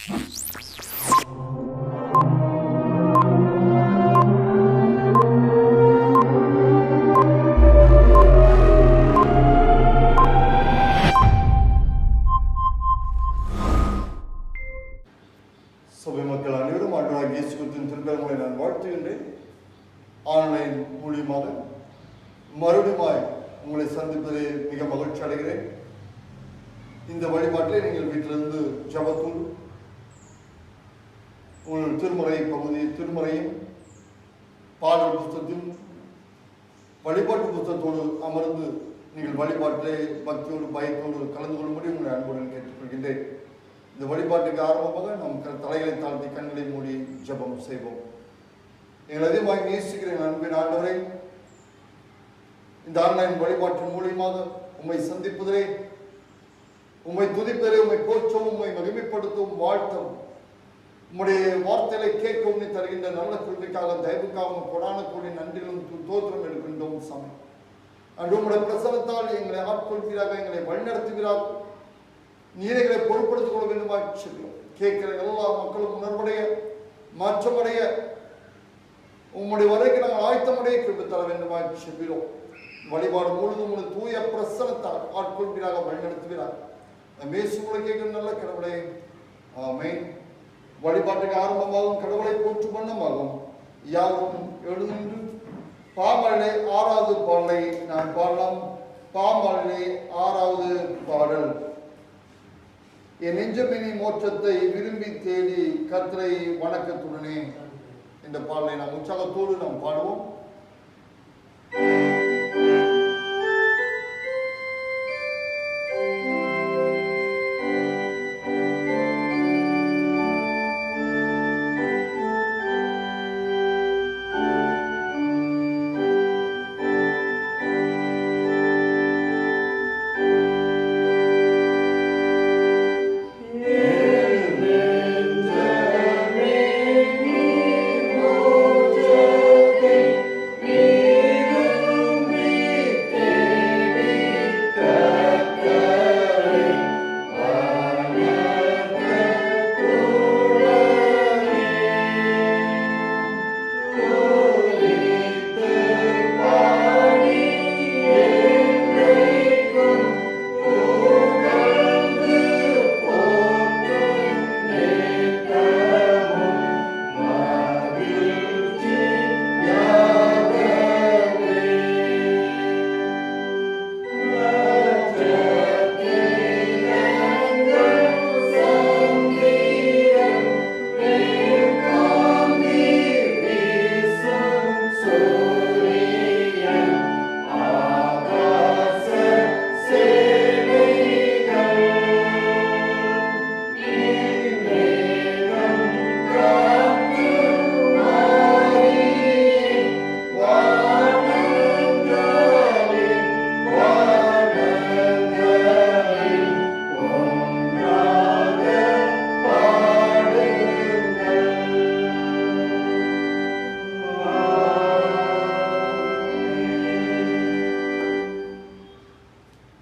சபை மக்கள் அனைவரும் ஆண்டவராகிய இயேசு கிறிஸ்துவின் திருப்பெயரை நான் வாழ்த்துகின்றேன். ஆன்லைன் மூலியமாக மறுபடியும் உங்களை சந்திப்பதில் மிக மகிழ்ச்சி அடைகிறேன். இந்த வழிபாட்டிலே நீங்கள் வீட்டிலிருந்து ஜபத்தூள் உங்கள் திருமுறை பகுதி திருமுறையும் பாடல் புத்தகத்தையும் வழிபாட்டு புத்தகத்தோடு அமர்ந்து நீங்கள் வழிபாட்டிலே பக்தியோடு பயத்தோடு கலந்து கொள்ளும்படி உங்களை அன்புடன் கேட்டுக்கொள்கின்றேன். இந்த வழிபாட்டுக்கு ஆரம்பமாக நம் தலைகளை தாழ்த்தி கண்களை மூடி ஜபம் செய்வோம். எங்கள் அதிகமாக நேசிக்கிறேன் அன்பின் ஆண்டவரை, இந்த ஆன்லைன் வழிபாட்டின் மூலியமாக உம்மை சந்திப்பதிலே, உம்மை துதிப்பதிலே, உம்மை போற்றவும், உம்மை மகிமைப்படுத்தவும், வாழ்த்தவும், உம்முடைய வார்த்தைகளை கேட்கவும் நீ தருகின்ற நல்ல குழுமைக்காக தயவுக்காக கொடான கூடி நன்றிலும் தோற்றம் எடுக்கின்றோம் சாமி. அன்று உம்முடைய பிரசனத்தால் எங்களை ஆட்கொள்வீராக, எங்களை வழிநடத்துவீராக, நீரைகளை பொருட்படுத்திக் கொள்ள வேண்டுமாய் சொல்கிறோம். கேட்கிற எல்லா மக்களும் உணர்வடைய மாற்றமடைய உம்முடைய வரைக்கு நாங்கள் ஆயத்தமடைய கிருபை தர வேண்டுமாய் சொல்கிறோம். வழிபாடு முழுதும் உங்களுடைய தூய பிரசனத்தால் ஆட்கொள்வீராக, வழிநடத்துவீராக. மேசுகளை கேட்கிற நல்ல கடவுளே, ஆமென். வழிபாட்டுக்கு ஆரம்பமாகவும் கடவுளை போற்று வண்ணமாகவும் யாரும் எழுந்து பாமாலே 6வது பாடலை நான் பாடலாம். பாமாலே 6வது பாடல். என் நெஞ்சமினி மோட்சத்தை விரும்பி தேடி கர்த்தரை வணக்கத்துடனே. இந்த பாடலை நாம் உற்சாகத்தோடு நாம் பாடுவோம்.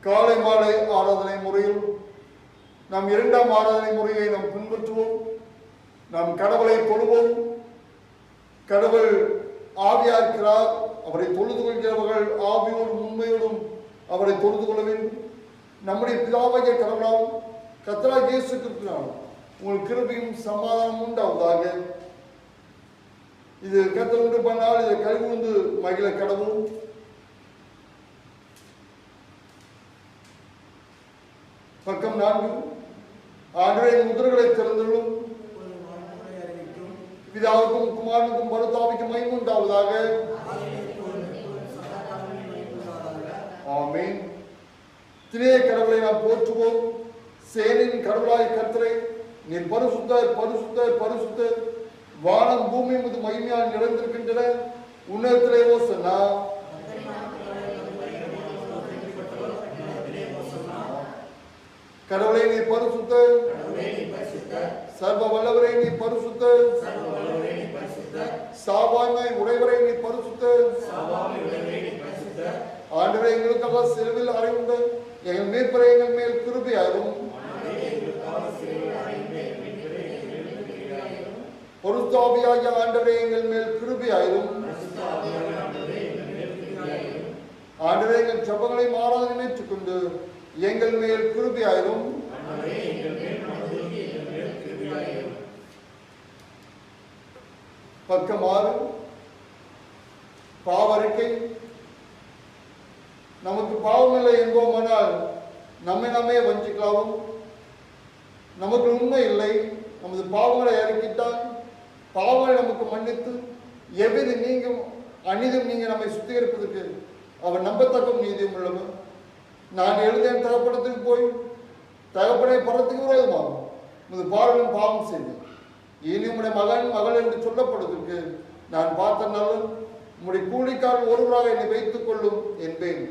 காலை மாலை ஆராதனை முறையில் நாம் 2ஆம் ஆராதனை முறையை நாம் பின்பற்றுவோம். நாம் கடவுளை தொழுவோம். கடவுள் ஆவியா இருக்கிறார். அவரை தொழுது கொள்கிறவர்கள் ஆவியோடும் உண்மையோடும் அவரை தொழுது கொள்ள வேண்டும். நம்முடைய பிதாவாகிய கடவுளால் கர்த்தராகிய இயேசு கிறிஸ்துவினால் உங்களுக்கு கிருபையும் சமாதானம் உண்டாவதாக. இது கர்த்தர் உண்டு பண்ணால் இதை கழிவுந்து மகிழ கடவுளும். பக்கம் 4. ஆண்டவரே முதிர்களை திறந்துள்ளும். பிதாவுக்கும் குமாரனுக்கும் பரிசுத்தாவிக்கும் மகிமை உண்டாவதாக. ஆமென். திரேய கடவுளை நாம் போற்றுவோம். சேனின் கடவுளாய் கர்த்தரை, நீர் பரிசுத்தர் பரிசுத்தர் பரிசுத்தர், வானம் பூமி மீது மகிமையால் நிறைந்திருக்கின்றன. உன்னதத்திலே ஓசன்னா. கடவுளை நீ பரிசுத்தர், சர்வ வல்லவரை நீ பரிசுத்தர், சாவாமை உடையவரை நீ பரிசுத்தர். ஆண்டவரே, எங்களுக்காக சிலுவையில் அறையுண்ட எங்கள் மீட்பரை எங்கள் மேல் கிருபையாகும். பொருத்தாவியாகிய ஆண்டவரே எங்கள் மேல் கிருபையாயிரும். ஆண்டவரே எங்கள் ஜெபங்களை மாறாது ஏற்றுக்கொண்டு எங்கள் மேல் கிருபையாயிரும். பக்கம் 6 பாவறிக்கை. நமக்கு பாவமில்லை என்போமானால் நம்மை நாமே வஞ்சிக்கலாவும். நமக்கு உண்மை இல்லை. நமது பாவங்களை அறிக்கிட்டால் பாவங்களை நமக்கு மன்னித்து எவ்வித நீங்கும் அனிதம் நீங்க நம்மை சுத்திகரிப்பதற்கு அவர் நம்பத்தக்க நீதியும் உள்ளவர். நான் எழுதேன் தகப்படத்துக்கு போய் தகப்பனை பரத்துக்கு விரோதமாகும் உமது பார்வையும் பாவம் செய்தேன். இனி உம்முடைய மகன் மகள் என்று சொல்லப்படுவதற்கு நான் பார்த்த நாளும் உம்முடைய கூலிக்கால் ஒருவராக என்னை வைத்துக் கொள்ளும் என்பேன்.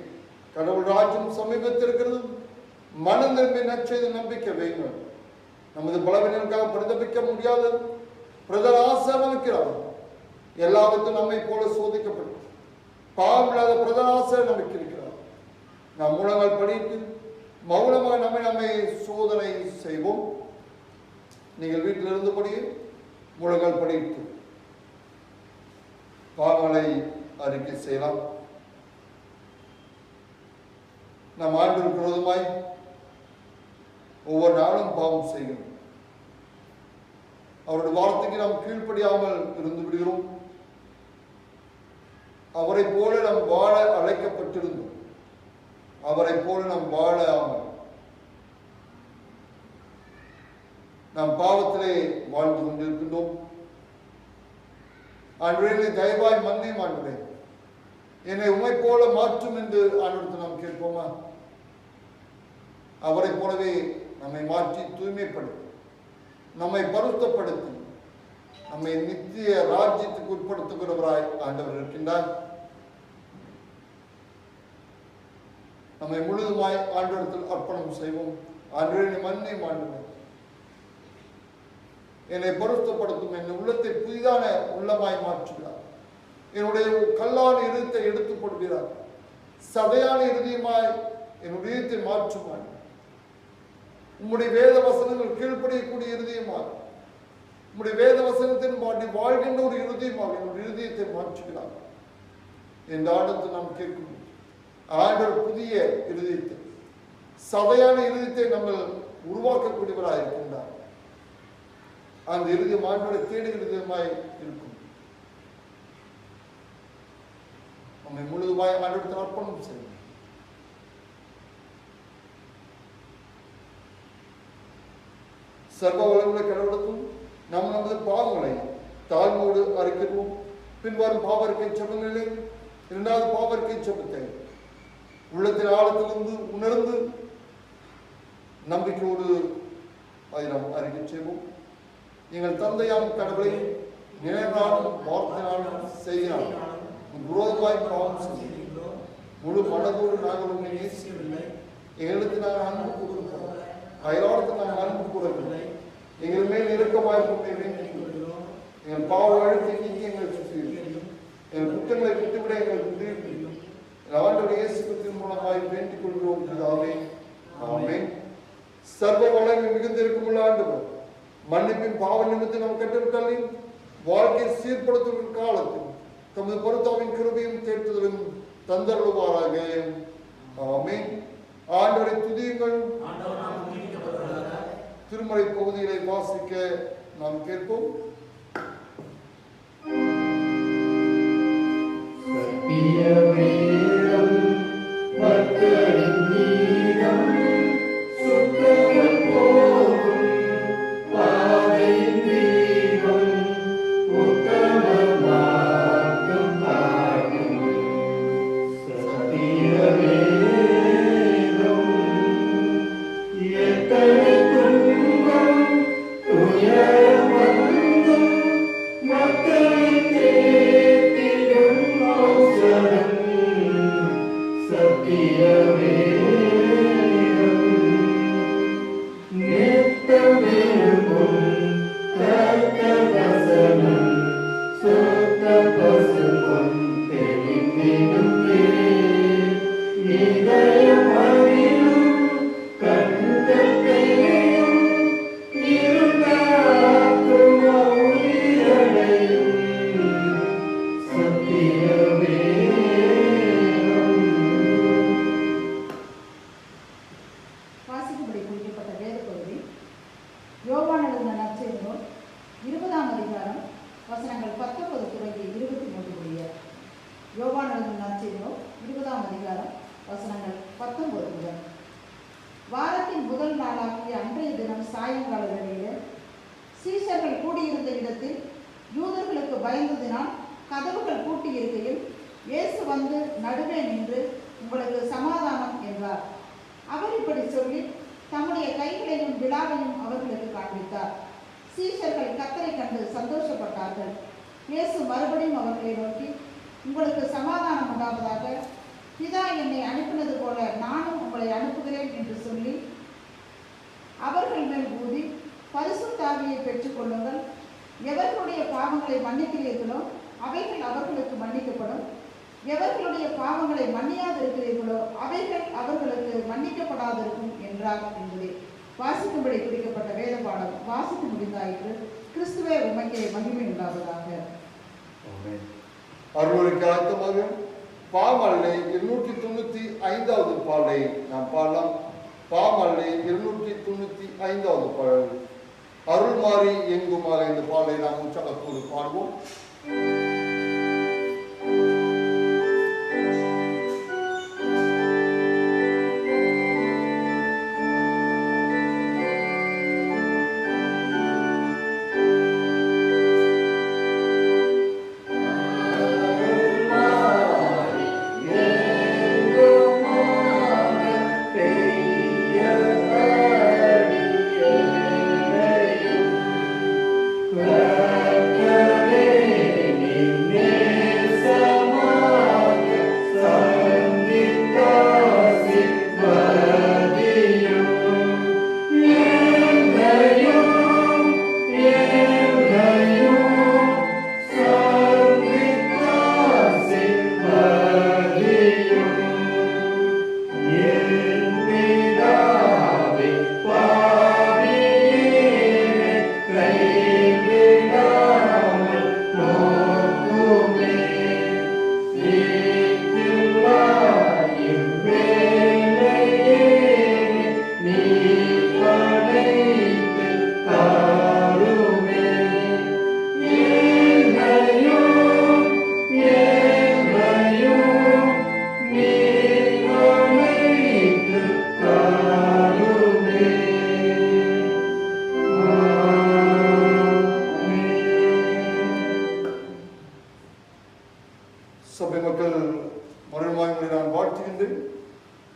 கடவுள் ராஜ்யம் சமீபத்திருக்கிறது. மனம் திரும்பி நற்செய்தி நம்பிக்கை வைங்கள். நமது பலவீனங்களுக்காக பிரதபிக்க முடியாத பிரதர் ஆசிரியர் எல்லாவற்றும் நம்மை போல சோதிக்கப்பட்டு பாவம் இல்லாத பிரதர் ஆசிரியர் நமக்கு இருக்கிறார். நாம் மூலங்கள் படித்து மௌனமாக நம்மை சோதனை செய்வோம். நீங்கள் வீட்டில் இருந்தபடி மூலங்கள் படித்து பாவங்களை அறிக்கை செய்யலாம். நாம் ஆண்டவருக்கு விரோதமாய் ஒவ்வொரு நாளும் பாவம் செய்கிறோம். அவருடைய வார்த்தைக்கு நாம் கீழ்ப்படியாமல் இருந்து விடுகிறோம். அவரை போல நாம் வாழ அழைக்கப்பட்டிருந்தோம். அவரை போல நாம் வாழாமல் நாம் பாவத்திலே வாழ்ந்து கொண்டிருக்கின்றோம். ஆண்டவரே தயவாய் மன்னியும் ஆண்டவரே, என்னை உம்மை போல மாற்றும் என்று ஆண்டவருக்கு நாம் கேட்போமா? அவரை போலவே நம்மை மாற்றி தூய்மைப்படுத்தி நம்மை பருத்தப்படுத்தி நம்மை நித்திய ராஜ்யத்துக்கு உட்படுத்துகிறவராய் ஆண்டவர் இருக்கின்றார். நம்மை முழுதுமாய் ஆண்டவரத்தில் அர்ப்பணம் செய்வோம். ஆண்டவரே மன்னியும் ஆண்டவரே, என்னை பருத்தப்படுத்தும். என் உள்ளத்தை புதிதான உள்ளமாய் மாற்றுகிறார். என்னுடைய கல்லான இருதயத்தை எடுத்துக் கொள்கிறார். சதையான இருதயமாய் என்னுடைய இதயத்தை மாற்றுமாய். உம்முடைய வேத வசனங்கள் கீழ்ப்படியக்கூடிய இருதயமாக, உம்முடைய வேத வசனத்தின் வாழ்கின்ற ஒரு இருதயமாக என்னுடைய இருதயத்தை மாற்றுகிறார் என்ற ஆண்டத்தை நாம் கேட்கும். ஆண்டவர் புதிய இருதயத்தை, சதையான இருதயத்தை நம்ம உருவாக்கக்கூடியவராக இருக்கின்றார். அந்த இருதயம் ஆண்டவரை தேடுகிற இருதயமாய் இருக்கும். நம்மை முழுதுமாய் ஆண்டவரத்தில் அர்ப்பணம் செய்யும். சர்வ வளமுள்ள கடவுளுக்கும் நாம் நமது பாவங்களை தாழ்வோடு அறிக்கிறோம். பின்வரும் பாவறிக்கை ஜெபங்களில் இரண்டாவது பாவறிக்கை ஜெபத்தை உள்ளத்தின் ஆழத்திலிருந்து உணர்ந்து நம்பிக்கையோடு அதை நாம் அறிக்கை செய்வோம். எங்கள் தந்தையாம் கடவுளை நினைவாலும் வார்த்தையாலும் செய்கிறாலும் விரோதமாய் பாவம் செய்கிறோம். முழு மனதோடு நாங்கள் உண்மை நேசிக்கவில்லை. எங்களுக்கு நாங்கள் அன்பு கூறுகிறோம். அயலாளத்தில் நாங்கள் அன்பு கூறவில்லை. எங்கள் மேல் இறக்கமாய் வேண்டிக்கிறோம். எங்கள் பாவ அழுத்தை நீக்கி எங்கள் சுற்றி எங்கள் குற்றங்களை விட்டுவிட எங்களுக்கு உதவி புரியும். ஆண்டவர் இயேசு கிறிஸ்துவின் மூலமாய் வேண்டிக் கொள்கிறோம். ஆமென். சர்வ வளங்கள் மிகுந்திருக்கும் ஆண்டவர் மன்னிப்பின் பாவ நிமித்தம் நம் கட்டுவிட்டாலே வாழ்க்கையை சீர்படுத்தும் காலத்தில் தமது பொருத்தாவின் கிருபையும் தேற்றுதலும் தந்தருளுவாராக. ஆமென். ஆண்டவரை துதியுங்கள். திருமறை பகுதிகளை வாசிக்க நாம் கேட்போம். மக்களின் தேடிடும் அவசரம் 19 முதல். வாரத்தின் முதல் நாளாகிய அன்றைய தினம் சாயங்கால வேளையில் சீஷர்கள் கூடியிருந்த இடத்தில் யூதர்களுக்கு பயந்ததினால் கதவுகள் பூட்டியிருக்கையில் இயேசு வந்து நடுவே நின்று, உங்களுக்கு சமாதானம் என்றார். அவர் இப்படி சொல்லி தம்முடைய கைகளையும் விழாவையும் அவர்களுக்கு காண்பித்தார். சீஷர்கள் கர்த்தரை கண்டு சந்தோஷப்பட்டார்கள். இயேசு மறுபடியும் அவர்களை நோக்கி, உங்களுக்கு சமாதானம் உண்டாவதாக. பிதா என்னை அனுப்பினது போல நானும் உங்களை அனுப்புகிறேன் என்று சொல்லி அவர்கள் மேல் ஊதி, பரிசுத்த ஆவியை பெற்றுக்கொள்ளுங்கள். எவர்களுடைய பாவங்களை மன்னிக்கிறீர்களோ அவைகள் அவர்களுக்கு மன்னிக்கப்படும், எவர்களுடைய பாவங்களை மன்னியாதிருக்கிறீர்களோ அவைகள் அவர்களுக்கு மன்னிக்கப்படாதிருக்கும் என்றார் என்பதே வாசிக்கும்படி குறிக்கப்பட்ட வேத பாடம் வாசித்து முடிந்தாயிற்று. கிறிஸ்துவே உமக்கே மகிமை உண்டாவதாக. அருளுரைக்கு ஆயத்தமாக பாமாலை 295வது பாடலை நாம் பாடலாம். பாமாலை 295வது பாடல் அருள் மாறி எங்குமாக இந்த பாடலை நாம் உற்சாகத்தோடு பாடுவோம்.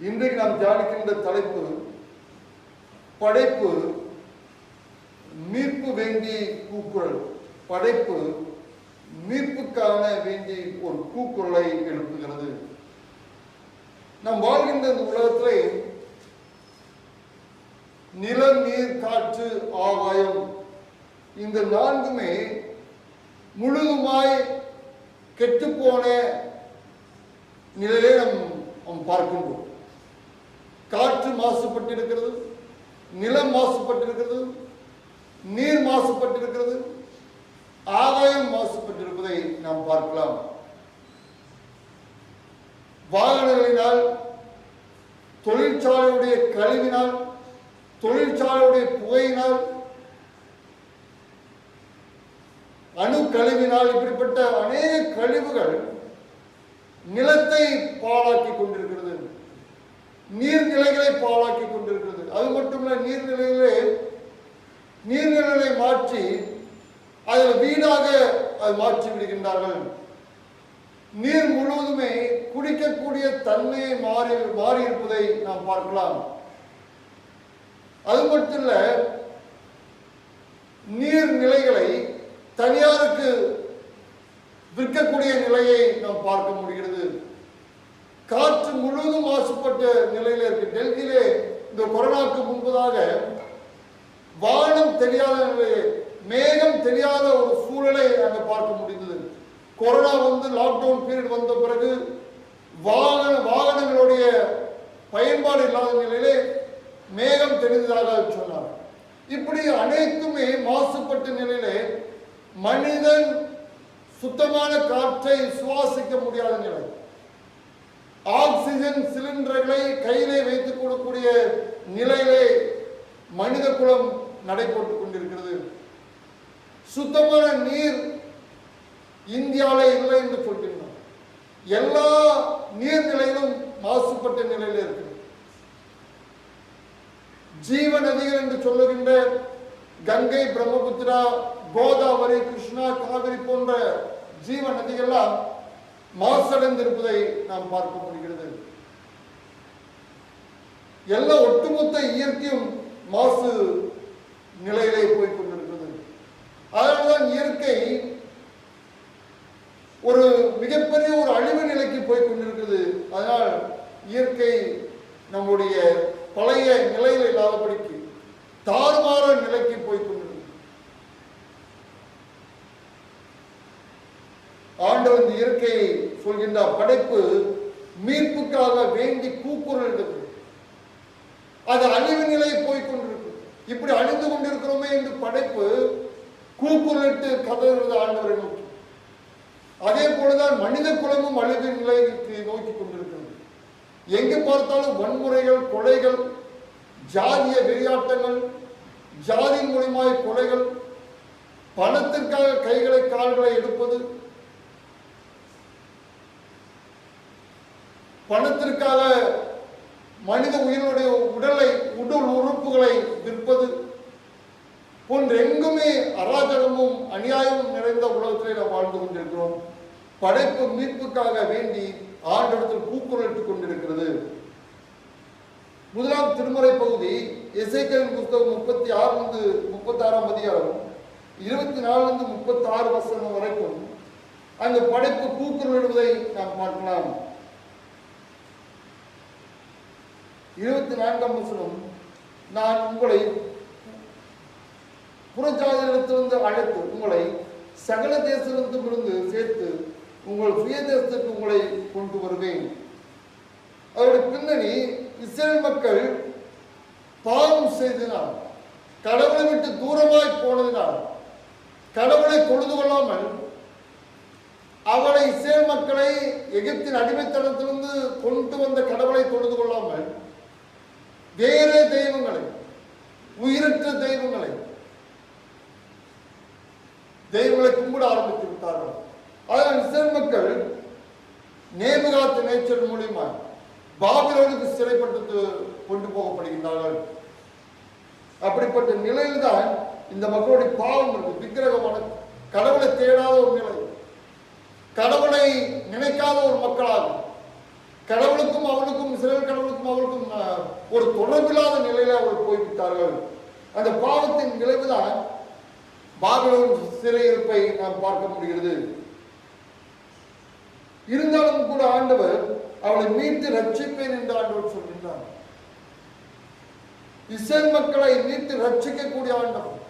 இன்றைக்கு நாம் தியானிக்கின்ற தலைப்பு படைப்பு மீட்பு வேண்டி கூக்குரல். படைப்பு மீட்புக்கான வேண்டி ஒரு கூக்குரலை எழுப்புகிறது. நாம் வாழ்கின்ற இந்த உலகத்திலே நிலம், நீர், காற்று, ஆகாயம் இந்த நான்குமே முழுதுமாய் கெட்டுப்போன நிலையிலே நாம் பார்க்கின்றோம். காற்று மாசுபட்டிருக்கிறது, நிலம் மாசுபட்டிருக்கிறது, நீர் மாசுபட்டிருக்கிறது, ஆகாயம் மாசுபட்டிருப்பதை நாம் பார்க்கலாம். வாகனங்களினால், தொழிற்சாலையுடைய கழிவினால், தொழிற்சாலையுடைய புகையினால், அணு கழிவினால், இப்படிப்பட்ட அநேக கழிவுகள் நிலத்தை பாழாக்கி கொண்டிருக்கிறது, நீர்நிலைகளை பாழாக்கி கொண்டிருக்கிறது. அது மட்டுமல்ல, நீர்நிலைகளை மாற்றி அதில் வீடாக அது மாற்றி விடுகின்றார்கள். நீர் முழுவதுமே குடிக்கக்கூடிய தன்மையை மாறி இருப்பதை நாம் பார்க்கலாம். அது மட்டுமல்ல, நீர்நிலைகளை தனியாருக்கு விற்கக்கூடிய நிலையை நாம் பார்க்க முடிகிறது. காற்று முழுவதும் மாசுபட்ட நிலையில இருக்கு. டெல்லியிலே இந்த கொரோனாவுக்கு முன்பதாக வானம் தெரியாத நிலையை, மேகம் தெரியாத ஒரு சூழலை அங்க பார்க்க முடிந்தது. கொரோனா லாக்டவுன் பீரியட் வந்த பிறகு வாகனங்களுடைய பயன்பாடு இல்லாத நிலையிலே மேகம் தெரிந்ததாக சொன்னார். இப்படி அனைத்துமே மாசுபட்ட நிலையிலே மனிதன் சுத்தமான காற்றை சுவாசிக்க முடியாத நிலை, ஆக்சிஜன் சிலிண்டர்களை கையிலே வைத்துக் கொள்ளக்கூடிய நிலையிலே மனித குலம் நடைபெற்றுக் கொண்டிருக்கிறது. சுத்தமான நீர் இந்தியாவிலே இல்லை என்று சொல்கின்றோம். எல்லா நீர்நிலைகளும் மாசுபட்ட நிலையில இருக்கு. ஜீவ நதிகள் என்று சொல்லுகின்ற கங்கை, பிரம்மபுத்திரா, கோதாவரி, கிருஷ்ணா, காவிரி போன்ற ஜீவ நதிகள்லாம் மாசடைந்திருப்பதை நாம் பார்க்க முடிகிறது. எல்லா ஒட்டுமொத்த இயற்கையும் மாசு நிலையிலே போய் கொண்டிருக்கிறது. அதனால்தான் இயற்கை ஒரு மிகப்பெரிய ஒரு அழிவு நிலைக்கு போய் கொண்டிருக்கிறது. அதனால் இயற்கை நம்முடைய பழைய நிலையில் இல்லாதபடிக்கு தாறுமாற நிலைக்கு போய் கொண்டிருக்கிறது. ஆண்டவர் இந்த இயற்கையை சொல்கின்ற படைப்பு மீட்புக்காக வேண்டி கூக்குரலிடுகிறது. அது அழிவு நிலையை போய் கொண்டிருக்கு. இப்படி அழிந்து கொண்டிருக்கிறோமே என்று படைப்பு கூக்குரலிட்டு கதறுகிறது ஆண்டவரை நோக்கி. அதே போலதான் மனித குலமும் அழிவு நிலைக்கு நோக்கி கொண்டிருக்கிறது. எங்கு பார்த்தாலும் வன்முறைகள், கொலைகள், ஜாதிய வெறியாட்டங்கள், ஜாதியின் மூலமாய் கொலைகள், பணத்திற்காக கைகளை கால்களை எடுப்பது, பணத்திற்காக மனித உயிரினுடைய உடல் உறுப்புகளை விற்பது போன்ற எங்குமே அராஜகமும் அநியாயமும் நிறைந்த உலகத்திலே நாம் வாழ்ந்து கொண்டிருக்கிறோம். படைப்பு மீட்புக்காக வேண்டி ஆண்டவரிடத்தில் கூக்குரலிட்டுக் கொண்டிருக்கிறது. முதலாம் திருமறை பகுதி எசேக்கியேலின் புத்தகம் 36 அதிகாரம் 24 36 வசனம் வரைக்கும் அந்த படைப்பு கூக்குரலிடுவதை நாம் பார்க்கலாம். 24 வசனம், நான் உங்களை புறஜாதியிடத்திலிருந்து அழைத்து உங்களை சகல தேசத்திலிருந்து சேர்த்து உங்கள் சுய தேசத்துக்கு உங்களை கொண்டு வருவேன். அவருடைய பின்னணி இஸ்ரேல் மக்கள் பாவம் செய்ததினால், கடவுளை விட்டு தூரமாய் போனதினால், கடவுளை தொழுது கொள்ளாமல் அவளை இஸ்ரேல் மக்களை எகிப்தின் அடிமைத்தனத்திலிருந்து கொண்டு வந்த கடவுளை தொழுது கொள்ளாமல் வேறே தெய்வங்களை, உயிரற்ற தெய்வங்களை கும்பிட ஆரம்பித்து விட்டார்கள். அதனால் இஸ்ரேல் மக்கள் நேபுகாத் நேச்சர் மூலியமா பாபிலோனுக்கு சிறைப்பட்டு கொண்டு போகப்படுகின்றார்கள். அப்படிப்பட்ட நிலையில்தான் இந்த மக்களுடைய பாவம் இருக்கு. விக்கிரகமான கடவுளை தேடாத ஒரு நிலை, கடவுளை நினைக்காத ஒரு மக்களாகும், கடவுளுக்கும் அவளுக்கும் இஸ்ரேல் கடவுளுக்கும் அவளுக்கும் ஒரு தொடர்பில்லாத நிலையில அவர்கள் போய்விட்டார்கள். அந்த பாவத்தின் விளைவுதான் பாபிலோன் சிறையிருப்பை நாம் பார்க்க முடிகிறது. இருந்தாலும் கூட ஆண்டவர் அவளை மீட்டு ரட்சிப்பேன் என்று ஆண்டவர் சொல்கின்றார். இஸ்ரேல் மக்களை மீட்டு ரட்சிக்கக்கூடிய ஆண்டவர்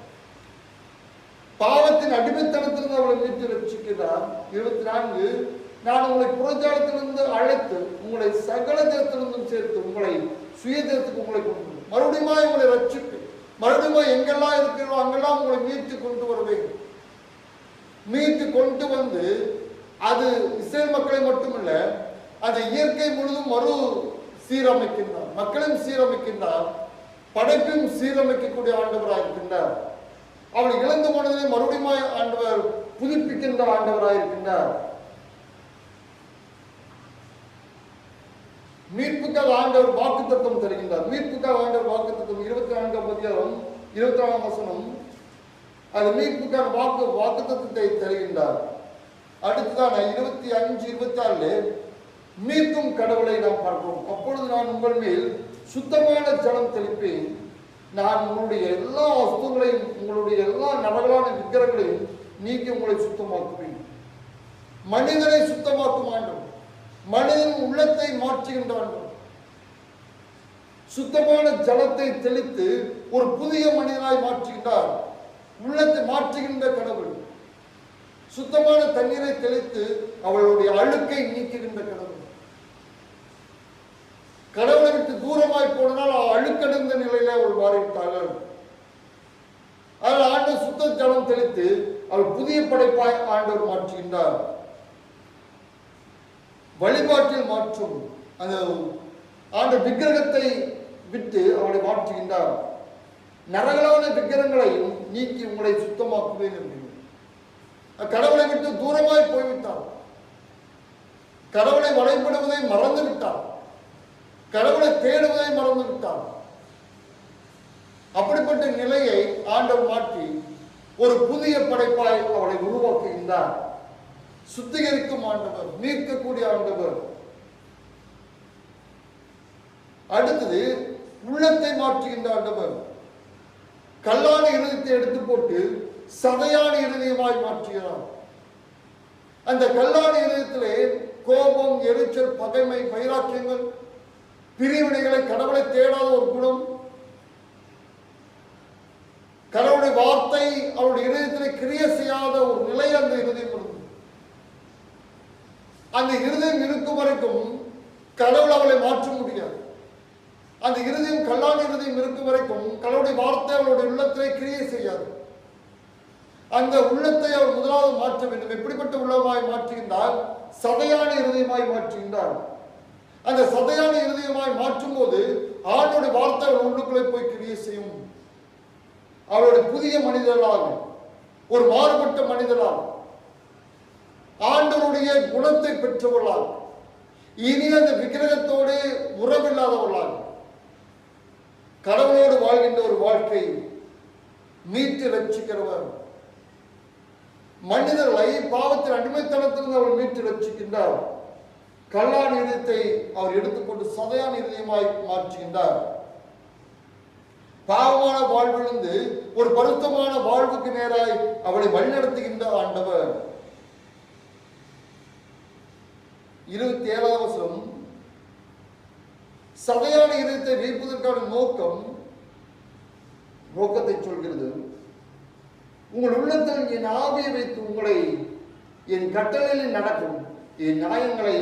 பாவத்தின் அடிமைத்தனத்திலிருந்து அவளை மீட்டு ரட்சிக்கிறார். 24, நான் உங்களை புறஜாலத்திலிருந்து அழைத்து உங்களை சகல தேசத்திலிருந்தும் சேர்த்து உங்களை சுய தேசத்துக்கு உங்களை கொண்டு மறுபடியும் உங்களை ரட்சிப்பேன். மறுபடியும் எங்கெல்லாம் இருக்கிறோம் அங்கெல்லாம் உங்களை மீட்டு கொண்டு வருவேன். மீட்டு கொண்டு வந்து அது இஸ்ரேல் மக்களை மட்டுமல்ல, அந்த இயற்கை முழுதும் மறு சீரமைக்கின்றார், மக்களையும் சீரமைக்கின்றார், படைப்பையும் சீரமைக்கக்கூடிய ஆண்டவராக இருக்கின்றார். அவள் இழந்து போனதை மறுபடியும் ஆண்டவர் புதுப்பிக்கின்ற ஆண்டவராக இருக்கின்றார். மீட்புக்காக ஆண்டவர் வாக்குத்தத்தம் தருகின்றார். மீட்புக்காக ஆண்டவர் வாக்குத்தத்தம் 24 அதிகாரம் 24 வசனம், அது மீட்புக்கான வாக்குத்தத்தத்தை தருகின்றார். அடுத்துதான் 25, 26 மீட்கும் கடவுளை நாம் பார்ப்போம். அப்பொழுது நான் உங்கள் மேல் சுத்தமான ஜலம் தெளிப்பேன், நான் உங்களுடைய எல்லா வஸ்துகளையும் உங்களுடைய எல்லா நரகலான விக்கிரங்களையும் நீக்கி உங்களை சுத்தமாக்குவேன். மனிதனை சுத்தமாக்கும் ஆண்டவர், மனிதன் உள்ளத்தை மாற்றுகின்ற ஆண்டவர், சுத்தமான ஜலத்தை தெளித்து ஒரு புதிய மனிதனாய் மாற்றுகின்றார். உள்ளத்தை மாற்றுகின்ற கடவுள், சுத்தமான தண்ணீரை தெளித்து அவளுடைய அழுக்கை நீக்குகின்ற கடவுள். கடவுளை விட்டு தூரமாய் போனால் அழுக்கடைந்த நிலையில அவள் மாறிவிட்டார்கள். அதில் ஆண்டவர் சுத்த ஜலம் தெளித்து அவள் புதிய படைப்பாய் ஆண்டவர் மாற்றுகின்றார். வழிபாட்டில் மாற்றும் அந்த ஆண்ட விக்கிரகத்தை விட்டு அவளை மாற்றுகின்றார். நரகலான விக்கிரகங்களையும் நீக்கி உங்களை சுத்தமாக்குவேன் என்று கடவுளை விட்டு தூரமாய் போய்விட்டார். கடவுளை வழிபடுவதை மறந்து விட்டார், கடவுளை தேடுவதை மறந்து விட்டார். அப்படிப்பட்ட நிலையை ஆண்டவர் மாற்றி ஒரு புதிய படைப்பாய் அவளை உருவாக்குகின்றார். சுத்திகரிக்கும் ஆண்டவர், மீட்கக்கூடிய ஆண்டவர். அடுத்தது உள்ளத்தை மாற்றுகின்ற ஆண்டவர். கல்லான இருதயத்தை எடுத்து போட்டு சதையான இருதயமாய் மாற்றுகிறார். அந்த கல்லான இருதயத்திலே கோபம், எரிச்சல், பகைமை, வைராக்கியங்கள், பிரிவினைகளை, கடவுளை தேடாத ஒரு குணம், கடவுளுடைய வார்த்தை அவருடைய இருதயத்திலே கிரியை செய்யாத ஒரு நிலை அந்த இருதயம் இருந்தது. அந்த இருதயம் இருக்கும் வரைக்கும் கடவுள் அவளை மாற்ற முடியாது. அந்த இருதயம், கல்லான இருதயம் இருக்கும் வரைக்கும் கடவுளுடைய வார்த்தை அவளுடைய உள்ளத்திலே கிரியை செய்யாது. அந்த உள்ளத்தை அவர் முதலாவது மாற்ற வேண்டும். எப்படிப்பட்ட உள்ளமாய் மாற்றுகின்றார்? சதையான இருதயமாய் மாற்றுகின்றார். அந்த சதையான இருதயமாய் மாற்றும் போது ஆண்டோடைய வார்த்தை அவள் உள்ளுக்குள்ளே போய் கிரியை செய்யும். அவளுடைய புதிய மனிதர்களாக, ஒரு மாறுபட்ட மனிதர்களாக, ஆண்டவருடைய குணத்தை பெற்றவர்களாக, இனி அந்த விக்கிரகத்தோடு உறவில்லாதவர்களாக கடவுளோடு வாழ்கின்ற ஒரு வாழ்க்கை மீட்டு ரட்சிக்கிறவர். மனிதர்களை பாவத்தின் அடிமைத்தனத்திலிருந்து அவர் மீட்டு ரட்சிக்கின்றார். கல்லான இதயத்தை அவர் எடுத்துக்கொண்டு சதையான இதயமாய் மாற்றுகின்றார். பாவமான வாழ்விலிருந்து ஒரு பரிசுத்தமான வாழ்வுக்கு நேராய் அவளை வழிநடத்துகின்ற ஆண்டவர். 27ஆம் வசனம், சதையான இதயத்தை வைப்பதற்கான நோக்கத்தை சொல்கிறது. உங்கள் உள்ளத்தில் என் ஆவியை வைத்து உங்களை என் கட்டளையில் நடக்கும், என் நியாயங்களை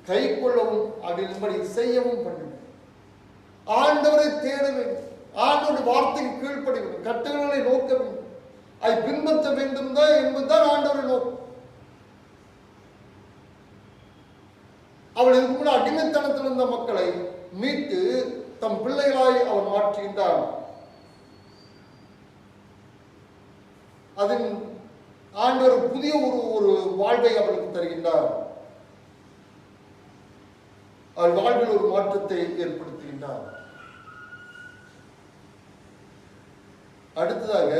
கை கொள்ளவும் அதில்படி செய்யவும் பண்ணுவேன். ஆண்டவரை தேட வேண்டும், ஆண்டவருடைய வார்த்தைக்கு கீழ்ப்பட வேண்டும், கட்டளைகளை நோக்க வேண்டும், அதை பின்பற்ற வேண்டும் தான் என்பதுதான் ஆண்டவரை நோக்கம். அவள் இதுக்கு முன்னாடி அடிமைத்தனத்தில் இருந்த மக்களை மீட்டு தம் பிள்ளைகளாய் அவர் மாற்றுகின்றார். அதன் ஆண்டவர் புதிய ஒரு வாழ்வை அவளுக்கு தருகின்றார். அவள் வாழ்வில் ஒரு மாற்றத்தை ஏற்படுத்துகின்றார். அடுத்ததாக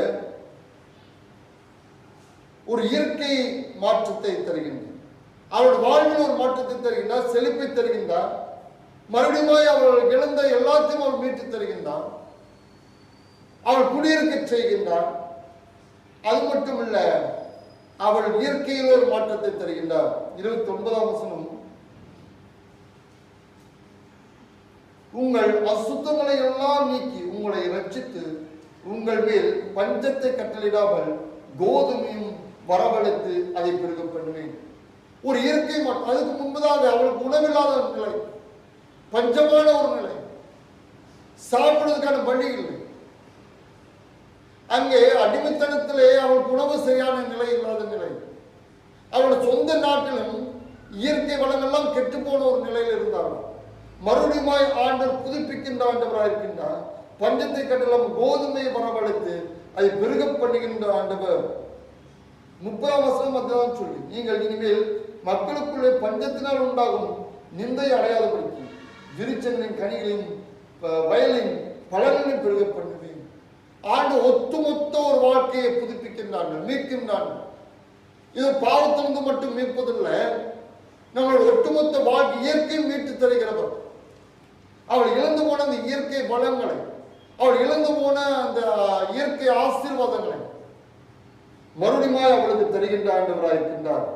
ஒரு இயற்கை மாற்றத்தை தருகின்றார். அவள் வாழ்வில் ஒரு மாற்றத்தை தருகின்றார், செழிப்பை தருகின்றார். மறுபடியும் அவள் இழந்த எல்லாத்தையும் அவள் மீட்டு தருகின்றார். அவள் குடியிருக்க செய்கின்றார். அது மட்டுமல்ல, அவள் இயற்கையில் ஒரு மாற்றத்தை தருகின்றார். 29ஆம் வசனம், உங்கள் அசுத்தங்களை எல்லாம் நீக்கி உங்களை ரட்சித்து உங்கள் மேல் பஞ்சத்தை கட்டளிடாமல் கோதுமையும் வரவழைத்து அதை பெருக பண்ணுவேன். ஒரு இயற்கை மாற்றம். அதுக்கு முன்பதாக அவளுக்கு உணவில்லாத ஒரு நிலை, பஞ்சமான ஒரு நிலை, சாப்பிடுவதற்கான வழி இல்லை. அங்கே அடிமைத்தனத்திலே அவளுக்கு உணவு சரியான நிலை இல்லாத நிலை. அவளுடைய சொந்த நாட்டிலும் இயற்கை வளங்கள்லாம் கெட்டு போன ஒரு நிலையில் இருந்தாள். மறுபடியும் ஆண்டவர் புதுப்பிக்கின்ற ஆண்டவராக இருக்கின்றார். பஞ்சத்தை கட்டலாம் கோதுமையை வரவழைத்து அதை பெருக பண்ணுகின்ற ஆண்டவர். 30ஆம் வசனம் அதுதான் சொல்லி, நீங்கள் இனிமேல் மக்களுக்குள்ளே பஞ்சத்தினால் உண்டாகும் நிந்தை அடையாதபடிக்கு விருச்சங்களின் கனிகளின் வயலின் பலனையும் பெருக பண்ணுவேன். ஆண்டு ஒட்டுமொத்த ஒரு வாழ்க்கையை புதுப்பிக்கின்றார்கள், மீட்கின்றார்கள். இது பாவத்திலிருந்து மட்டும் மீட்பதில்லை, நம்மளுடைய ஒட்டுமொத்த வாழ்க்கை இயற்கை மீட்டு தருகிறவர். அவள் இழந்து போன அந்த இயற்கை பலங்களை, அவள் இழந்து போன அந்த இயற்கை ஆசீர்வாதங்களை மறுபடியும் அவளுக்கு தருகின்ற ஆண்டவராக இருக்கின்றார்.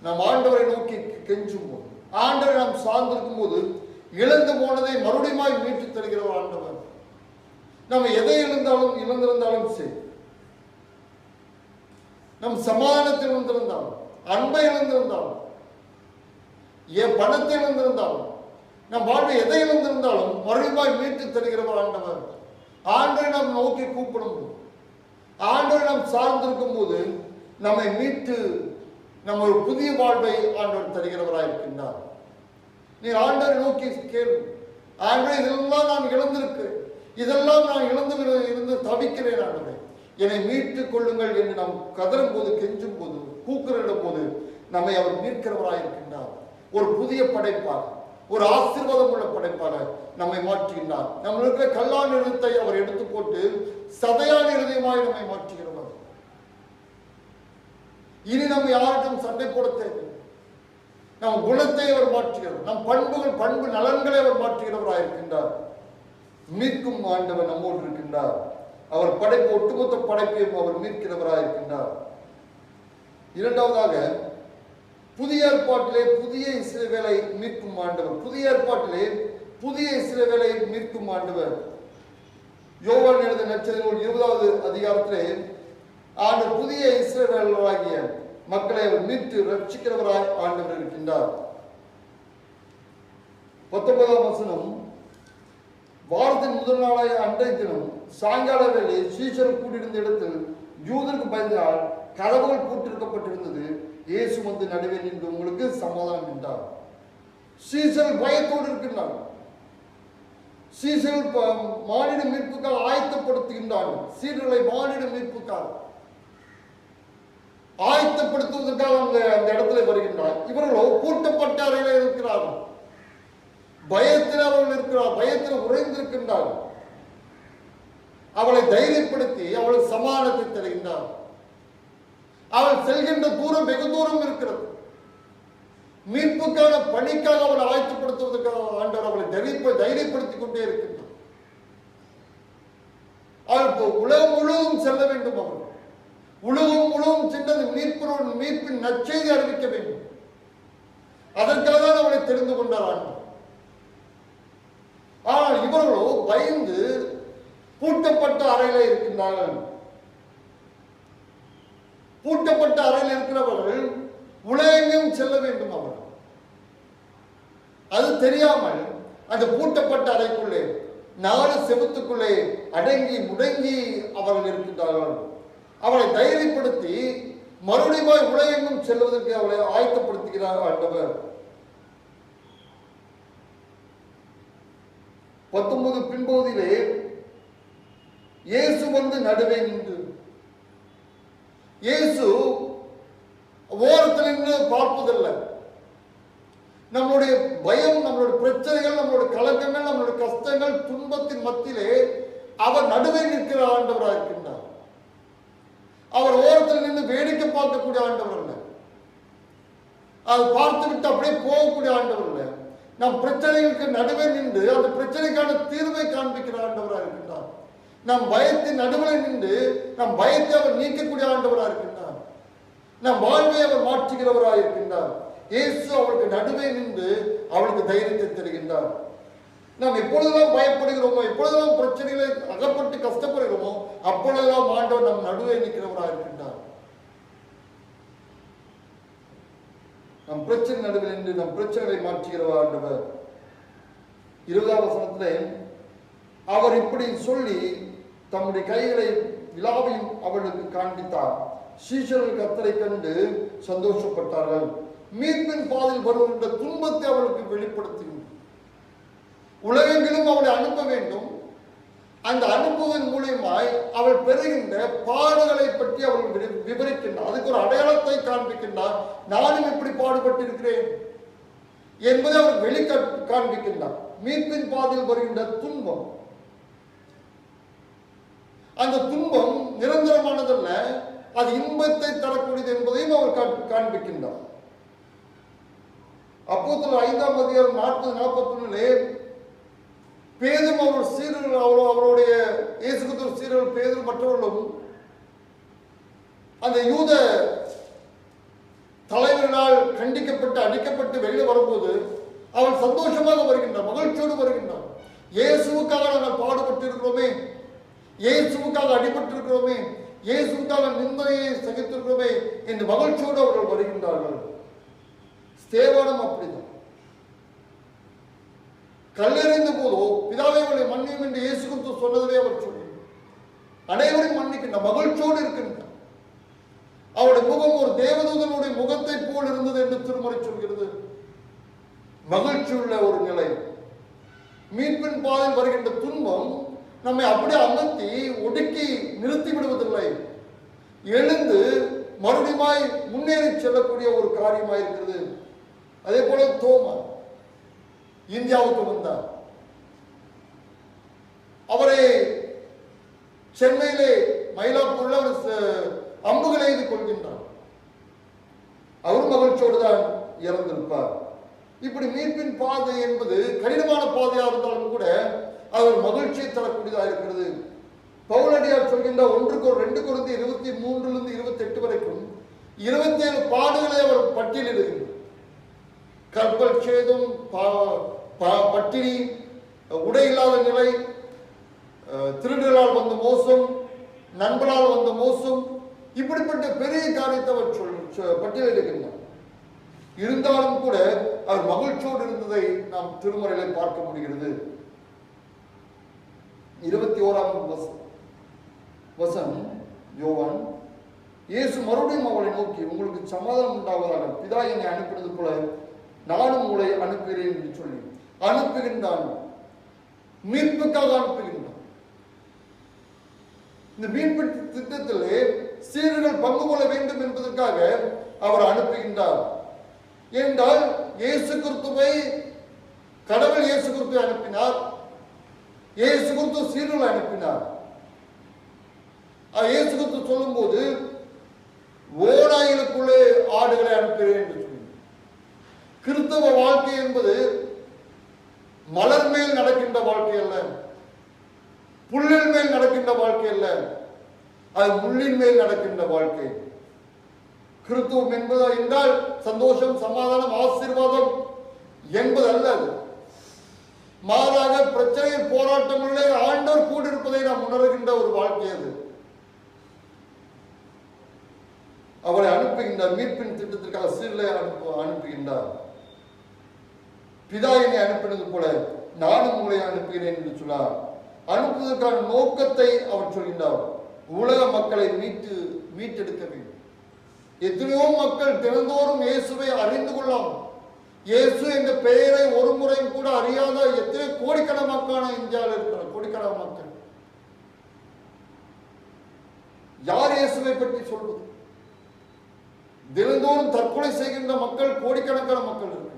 நாம் ஆண்டவரை நோக்கி கெஞ்சும் போது, ஆண்டவரை நாம் சார்ந்திருக்கும் போது இழந்து போனதை மறுபடியும் மீட்டு தருகிற ஆண்டவர். நம்ம எதை இழந்திருந்தாலும் சரி, நம் சமாதானத்தை இழந்திருந்தாலும், அன்பை இழந்திருந்தாலும், என் பணத்தை இழந்திருந்தாலும், நம் வாழ்வை எதை இழந்திருந்தாலும் மறுபடியும் மீட்டு தருகிறவர் ஆண்டவர். ஆண்டவரை நாம் நோக்கி கூப்பிடும் போது, ஆண்டவரை நாம் சார்ந்திருக்கும் போது நம்மை மீட்டு நம்ம ஒரு புதிய வாழ்வை ஆண்டவர் தருகிறவராக இருக்கின்றார். நீ ஆண்டவரை நோக்கி கேள்வி, ஆண்டவரை இதெல்லாம் நான் இழந்திருக்கிறேன், இதெல்லாம் நான் இருந்து தவிக்கிறேன், ஆண்டவரை என்னை மீட்டுக் கொள்ளுங்கள் என்று நாம் கதறும் போது, கெஞ்சும் போது, கூக்குரலிடும் போது நம்மை அவர் மீட்கிறவராக இருக்கின்றார். ஒரு புதிய படைப்பாக, ஒரு ஆசீர்வாதம் உள்ள படைப்பாக நம்மை மாற்றுகின்றார். நம்ம இருக்கிற கல்லான இருதயத்தை அவர் எடுத்து போட்டு சதையான இருதயமாய் நம்மை மாற்றுகிறவர். இனி நம்ம யாரிடம் சண்டை போட தேவை. நம் குணத்தை அவர் மாற்றுகிறார். நம் பண்புகள் பண்பு நலன்களை அவர் மாற்றுகிறவராக இருக்கின்றார். மீட்கும் ஆண்டவர் நம்மோடு இருக்கின்றார். அவர் படைப்பு ஒட்டுமொத்த படைப்பையும் அவர் மீட்கிறவராக இருக்கின்றார். இரண்டாவதாக புதிய ஏற்பாட்டிலே புதிய இஸ்ரவேலை மீட்கும் ஆண்டவர். புதிய ஏற்பாட்டிலே புதிய இஸ்ரவேலை மீட்கும் ஆண்டவர். யோவான் எழுதிய நற்செய்தி 20வது அதிகாரத்திலே ஆண்டவர் புதிய இஸ்ரவேலராகிய மக்களை அவர் மீட்டு ரட்சிக்கிறவராய் ஆண்டவர் இருக்கின்றார். 19ஆம் வசனம், வாரத்தின் முதல் நாளாய அன்றைய தினம் சாயங்கால வேளையில் சீஷர்கள் கூடியிருந்த இடத்தில் யூதருக்கு பயந்தால் கதவுகள் பூட்டிருக்கப்பட்டிருந்தது. இயேசு வந்து நடுவே நின்று உங்களுக்கு சமாதானம் என்றார். சீஷர்கள் பயத்தோடு இருக்கின்றார். சீஷர்கள் மானிட மீட்புக்காக ஆயத்தப்படுத்துகின்றார்கள். சீடர்களை மானிட மீட்புக்காக ஆயத்தப்படுத்துவதற்காக அந்த இடத்துல வருகின்றார். இவர்களோ கூட்டப்பட்ட அறையில இருக்கிறார்கள். பயத்தில் அவர்கள் இருக்கிறார். பயத்தில் உறைந்திருக்கின்றார்கள். அவளை தைரியப்படுத்தி அவளுக்கு சமாதானத்தை தருகின்றார். அவள் செல்கின்ற தூரம் வெகு தூரம் இருக்கிறது. மீட்புக்கான பணிக்காக அவளை ஆயத்தப்படுத்துவதற்காக ஆண்டவர் அவளை தைரியப்படுத்திக் கொண்டே இருக்கின்றார். அவள் உலகம் முழுவதும் செல்ல வேண்டும். அவள் உலகம் முழுவதும் சென்றது மீட்பின் நற்செய்தி அறிவிக்க வேண்டும். அதற்காக தான் அவளை தெரிந்து கொண்டார் ஆண்டவர். ஆனால் இவர்களோ பயந்து பூட்டப்பட்ட அறையில இருக்கின்றார்கள். பூட்டப்பட்ட அறையில் இருக்கிறவர்கள் உலகெங்கும் செல்ல வேண்டும். அவர்கள் அது தெரியாமல் அந்த பூட்டப்பட்ட அறைக்குள்ளே 4 செவுத்துக்குள்ளே அடங்கி முடங்கி அவர்கள் இருக்கின்றார்கள். அவளை தைரியப்படுத்தி மறுபடியும் உலகெங்கும் செல்வதற்கு அவளை ஆயத்தப்படுத்துகிறார் ஆண்டவர். 19 பின்பகுதியிலே இயேசு வந்து நடுவே நின்று, இயேசு ஓரத்தில் நின்று பார்ப்பதில்லை. நம்மளுடைய பயம், நம்மளுடைய பிரச்சனைகள், நம்மளுடைய கலக்கங்கள், நம்மளுடைய கஷ்டங்கள், துன்பத்தின் மத்தியிலே அவர் நடுவே நிற்கிற ஆண்டவராக இருக்கின்றார். அவர் ஓரத்தில் நின்று வேடிக்கை பார்க்கக்கூடிய ஆண்டவர் அல்ல. அது பார்த்து விட்டு அப்படியே போகக்கூடிய ஆண்டவர் அல்ல. நம் பிரச்சனைகளுக்கு நடுவே நின்று அந்த பிரச்சனைக்கான தீர்வை காண்பிக்கிற ஆண்டவராக இருக்கின்றார். நம் பயத்தின் நடுவில் நின்று நம் பயத்தை அவர் நீக்கக்கூடிய ஆண்டவராக இருக்கின்றார். நம் வாழ்வை அவர் மாற்றுகிறவராக இருக்கின்றார். இயேசு அவளுக்கு நடுவே நின்று அவளுக்கு தைரியத்தை தருகின்றார். நாம் எப்பொழுதெல்லாம் பயப்படுகிறோமோ, எப்பொழுதெல்லாம் பிரச்சனைகளை அகப்பட்டு கஷ்டப்படுகிறோமோ, அப்பொழுதெல்லாம் ஆண்டவர் நம் நடுவே நிற்கிறவராக இருக்கின்றார். நம் பிரச்சனை நடுவில் நின்று நம் பிரச்சனைகளை மாற்றுகிறவர் ஆண்டவர். 20ஆம் வசனத்திலே அவர் இப்படி சொல்லி தம்முடைய கைகளை விழாவையும் அவளுக்கு காண்பித்தார். சீஷர்கள் கர்த்தரை கண்டு சந்தோஷப்பட்டார்கள். மீட்பின் பாதையில் வருகின்ற துன்பத்தை அவளுக்கு வெளிப்படுத்துகின்றார். உலகெங்கிலும் அவளை அனுப்ப வேண்டும். அந்த அனுப்புவதன் மூலியமாய் அவள் பெறுகின்ற பாடுகளை பற்றி அவள் விவரிக்கின்றார். அதுக்கு ஒரு அடையாளத்தை காண்பிக்கின்றார். நானும் இப்படி பாடுபட்டு இருக்கிறேன் என்பதை அவர் வெளி காண்பிக்கின்றார். மீட்பின் பாதையில் வருகின்ற துன்பம், அந்த துன்பம் நிரந்தரமானதல்ல, அது இன்பத்தை தரக்கூடியது என்பதையும் அவர் காண்பிக்கின்றார். அப்போஸ்தலர் 5ஆம் அதிகாரம் 40-41 பேதும் அவர் சீரர்கள் அவருடைய இயேசு கிறிஸ்து சீரர்கள் பேதும் மற்றவர்களும் அந்த யூத தலைவர்களால் கண்டிக்கப்பட்டு அடிக்கப்பட்டு வெளியே வரும்போது அவள் சந்தோஷமாக வருகின்றார், மகிழ்ச்சியோடு வருகின்றார். இயேசுவுக்காக நாங்கள் பாடுபட்டு இருக்கிறோமே, இயேசுவுக்காக அடிபட்டு இருக்கிறோமே, இயேசுவுக்காக நிந்தனையை சகித்திருக்கிறோமே என்று மகிழ்ச்சியோடு அவர்கள் வருகின்றார்கள். ஸ்தேவானும் அப்படிதான். கல்லெறிந்த போதோ பிதாவே அவளை மன்னியும் என்று இயேசு கிறிஸ்து சொன்னதே அவர் சொல்லி அனைவரும் மன்னிக்கின்ற மகிழ்ச்சியோடு இருக்கின்றார். அவருடைய முகம் ஒரு தேவதூதனுடைய முகத்தை போல் இருந்தது என்று திருமறை சொல்கிறது. மகிழ்ச்சி உள்ள ஒரு நிலை. மீட்பின் பாதையில் வருகின்ற துன்பம் நம்மை அப்படியே அமர்த்தி ஒடுக்கி நிறுத்தி விடுவதில்லை, எழுந்து மறுபடியுமாய் முன்னேறி செல்லக்கூடிய ஒரு காரியமாக இருக்கிறது. அதே போல தோமா இந்தியாவுக்கு வந்தார். அவரை சென்னையிலே மயிலாப்பூர்ல அம்புகளை எய்து கொள்கின்றார். அவர் மகிழ்ச்சியோடு தான் இறந்திருப்பார். இப்படி மீட்பின் பாதை என்பது கடினமான பாதையா இருந்தாலும் கூட அவர் மகிழ்ச்சியை தரக்கூடியதாக இருக்கிறது. பவுலடியார் சொல்கின்ற 1 கொரிந்தியர் 23 28 வரைக்கும் 27 பாடுகளை அவர் பட்டியலிடுகின்றார். கற்பல் சேதம், பட்டினி, உடை இல்லாத நிலை, திருடர்களால் வந்த மோசம், நண்பர்களால் வந்த மோசம், இப்படிப்பட்ட பெரிய காரியத்தை அவர் பட்டியலிடுகின்றார். இருந்தாலும் கூட அவர் மகிழ்ச்சியோடு இருந்ததை நாம் திருமறையிலே பார்க்க முடிகிறது. 21ஆம் வசனம் யோவான், இயேசு மறுபடியும் அவளை நோக்கி, உங்களுக்கு சமாதானம் உண்டாவதாக, பிதா என்னை அனுப்பினது போல நானும் உங்களை அனுப்புகிறேன் என்று சொல்லி அனுப்புகின்றான். மீட்புக்காக அனுப்புகின்றான். இந்த மீட்பு திட்டத்திலே சீடர்கள் பங்கு கொள்ள வேண்டும் என்பதற்காக அவர் அனுப்புகின்றார். என்றால் இயேசு கிறிஸ்துவை கடவுள் இயேசு கிறிஸ்துவை அனுப்பினார். இயேசு கிறிஸ்து சீடர்களை அனுப்பினார். இயேசு கிறிஸ்து சொல்லும் போது ஓநாய்களுக்குள்ளே ஆடுகளை அனுப்புகிறேன் என்று சொல்லி, கிறிஸ்தவ வாழ்க்கை என்பது மலர் மேல் நடக்கின்ற வாழ்க்கை அல்ல, புல்லின் மேல் நடக்கின்ற வாழ்க்கை அல்ல, அது முள்ளின் மேல் நடக்கின்ற வாழ்க்கை. கிறிஸ்துவம் என்பது என்றால் சந்தோஷம், சமாதானம், ஆசீர்வாதம் என்பது அல்ல. மாறாக பிரச்சனை, போராட்டங்களிலே ஆண்டவர் கூடியிருப்பதை நாம் உணர்கின்ற ஒரு வாழ்க்கை அது. அவரை அனுப்புகின்றார். மீட்பின் திட்டத்திற்காக சீடர்களை அனுப்புகின்றார். பிதா என்னை அனுப்பினது போல நானும் உங்களை அனுப்புகிறேன் என்று சொன்னார். அனுப்புவதற்கான நோக்கத்தை அவர் சொல்கின்றார். உலக மக்களை மீட்டெடுக்க வேண்டும். எத்தனையோ மக்கள் தினந்தோறும் இயேசுவை அறிந்து கொள்ளலாம். இயேசு என்ற பெயரை ஒரு முறையும் கூட அறியாத எத்தனை கோடிக்கணக்கான இந்தியாவில் இருக்கிற கோடிக்கணக்கான மக்கள். யார் இயேசுவை பற்றி சொல்வது? தினந்தோறும் தற்கொலை செய்கின்ற மக்கள் கோடிக்கணக்கான மக்கள் இருக்கின்றனர்.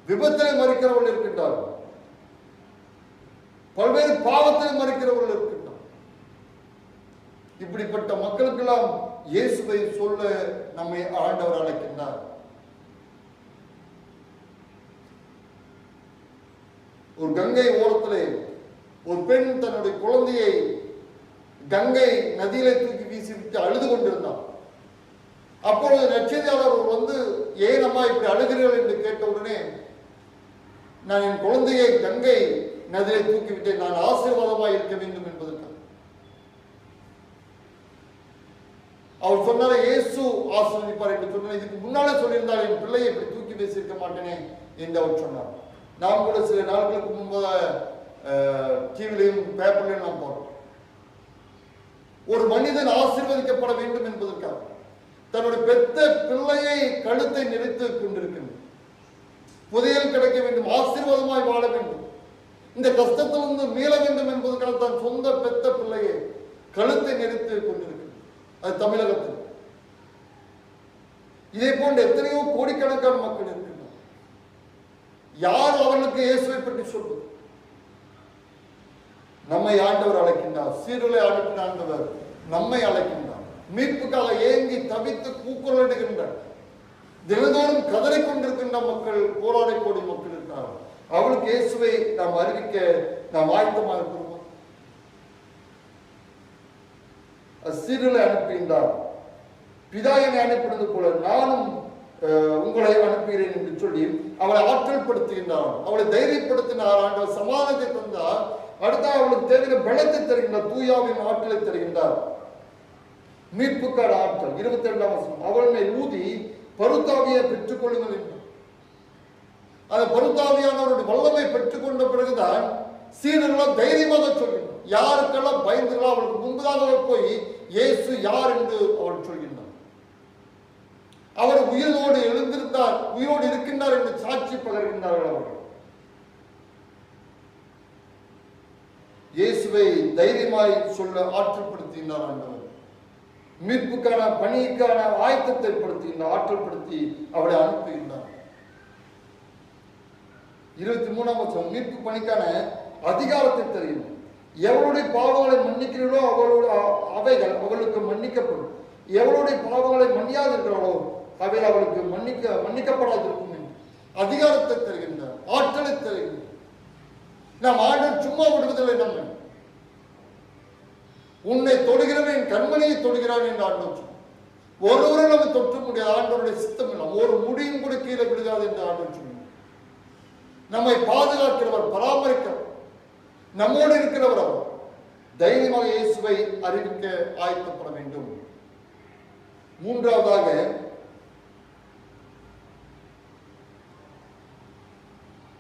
விபத்திலே மறிக்கிறவர்கள் இருக்கின்றார்கள். பல்வேறு பாவத்திலே மறிக்கிறவர்கள் இருக்கின்றனர். இப்படிப்பட்ட மக்களுக்கெல்லாம் இயேசுவை சொல்ல நம்மை ஆண்டவர் அழைக்கின்றார். ஒரு கங்கை ஓரத்திலே ஒரு பெண் தன்னுடைய குழந்தையை கங்கை நதியிலே தூக்கி வீசிவிட்டு அழுது கொண்டிருந்தார். அப்பொழுது நற்செய்தியாளர் வந்து, ஏன் அம்மா இப்படி அழுகிறீர்கள் என்று கேட்டவுடனே, நான் என் குழந்தையை கங்கை நதியை தூக்கிவிட்டேன், நான் ஆசீர்வாதமாக இருக்க வேண்டும் என்பதற்காக. அவர் சொன்னார இயேசு ஆசீர்வதிப்பார் என்று சொன்னார். இதுக்கு முன்னாலே சொல்லியிருந்தால் என் பிள்ளையை இப்படி தூக்கி பேசியிருக்க மாட்டேனே என்று அவர் சொன்னார். நாம் கூட சில நாட்களுக்கு முன்பதாக டிவிலையும் பேப்பர்லையும் நாம் போறோம். ஒரு மனிதன் ஆசீர்வதிக்கப்பட வேண்டும் என்பதற்காக தன்னுடைய பெத்த பிள்ளையை கழுத்தை நெரித்துக் கொண்டிருக்கின்றார். புதையல் கிடைக்க வேண்டும், ஆசீர்வாதமாய் வாழ வேண்டும், இந்த கஷ்டத்திலிருந்து மீள வேண்டும் என்பதற்காக தன் சொந்த பெத்த பிள்ளையை கழுத்தை நெரித்துக் கொண்டிருக்கிறார். அது தமிழகத்தில். இதே போன்ற எத்தனையோ கோடிக்கணக்கான மக்கள் இருக்கின்றனர். யார் அவர்களுக்கு இயேசுவை பற்றி சொல்வது? நம்மை ஆண்டவர் அழைக்கின்றார். சீருளை அனுப்பின ஆண்டவர் நம்மை அழைக்கின்றார். மீட்புக்காக ஏங்கி தவித்து கூக்குரலிடுகின்றார். தினந்தோறும் கதறிக் கொண்டிருக்கின்ற மக்கள், போராடி கோடி மக்கள் இருக்கிறார்கள். அவளுக்கு இயேசுவை நாம் அறிவிக்க நாம் ஆயத்தமாக இருக்கிறோம். சீருளை அனுப்புகின்றார். பிதா என்னை அனுப்பினது போல நானும் உங்களை அனுப்புகிறேன் என்று சொல்லி அவளை ஆற்றல் படுத்துகின்றார். அவளை தைரியப்படுத்தினார். ஆண்டவர் சமாதானத்தை தந்தார். அடுத்த அவளுக்கு தேவையான பலத்தை தருகின்றார். தூயாவின் ஆற்றலை தருகின்றார். மீட்புக்கான ஆற்றல். 22ஆம் வசனம், அவள் மேல் ஊதி பருத்தாவியை பெற்றுக் கொள்ளுங்கள் என்றார். அந்த பருத்தாவியானவருடைய வல்லமை பெற்றுக் கொண்ட பிறகுதான் சீடர்களால் தைரியமாக சொல்கின்றார். யாருக்கெல்லாம் பயந்துகளோ அவளுக்கு முன்பதாக போய் இயேசு யார் என்று அவள் சொல்கின்றார். அவர் உயிரோடு எழுந்திருந்தார், உயிரோடு இருக்கின்றார் என்று சாட்சி பகர்கின்றார்கள். அவர்கள் இயேசுவை தைரியமாய் சொல்ல ஆற்றல்படுத்துகின்றார். ஆண்டவர் மீட்புக்கான பணிக்கான ஆயத்தத்தை படுத்துகின்றார். ஆற்றல்படுத்தி அவளை அனுப்புகின்றார். 23ஆம் வசனம், மீட்பு பணிக்கான அதிகாரத்தை தருகிறது. எவளுடைய பாவங்களை மன்னிக்கிறீர்களோ அவைகள் அவளுக்கு மன்னிக்கப்படும், எவளுடைய பாவங்களை மன்னியாதிருக்கிறாளோ அவைகள் அவளுக்கு மன்னிக்கப்படாதிருக்கும் என்று அதிகாரத்தை தருகின்றார், ஆற்றலை தருகின்றார். நாம் ஆண்டவர் சும்மா விடுவதில்லை. நம்ம உன்னை தொடுகிறவன் என் கண்மணியை தொடுகிறான் என்று ஆண்டவர் ஒருவரை நம்ம தொற்ற முடியாது. ஆண்டவருடைய சித்தம் இல்லை, ஒரு முடியும் கூட கீழே விடுகாது என்று ஆண்டவர் சொன்னார். நம்மை பாதுகாக்கிறவர், பராமரிக்கிறவர், நம்மோடு இருக்கிறவர். அவர் தைரியமாக இயேசுவை அறிவிக்க ஆயத்தப்பட வேண்டும். மூன்றாவதாக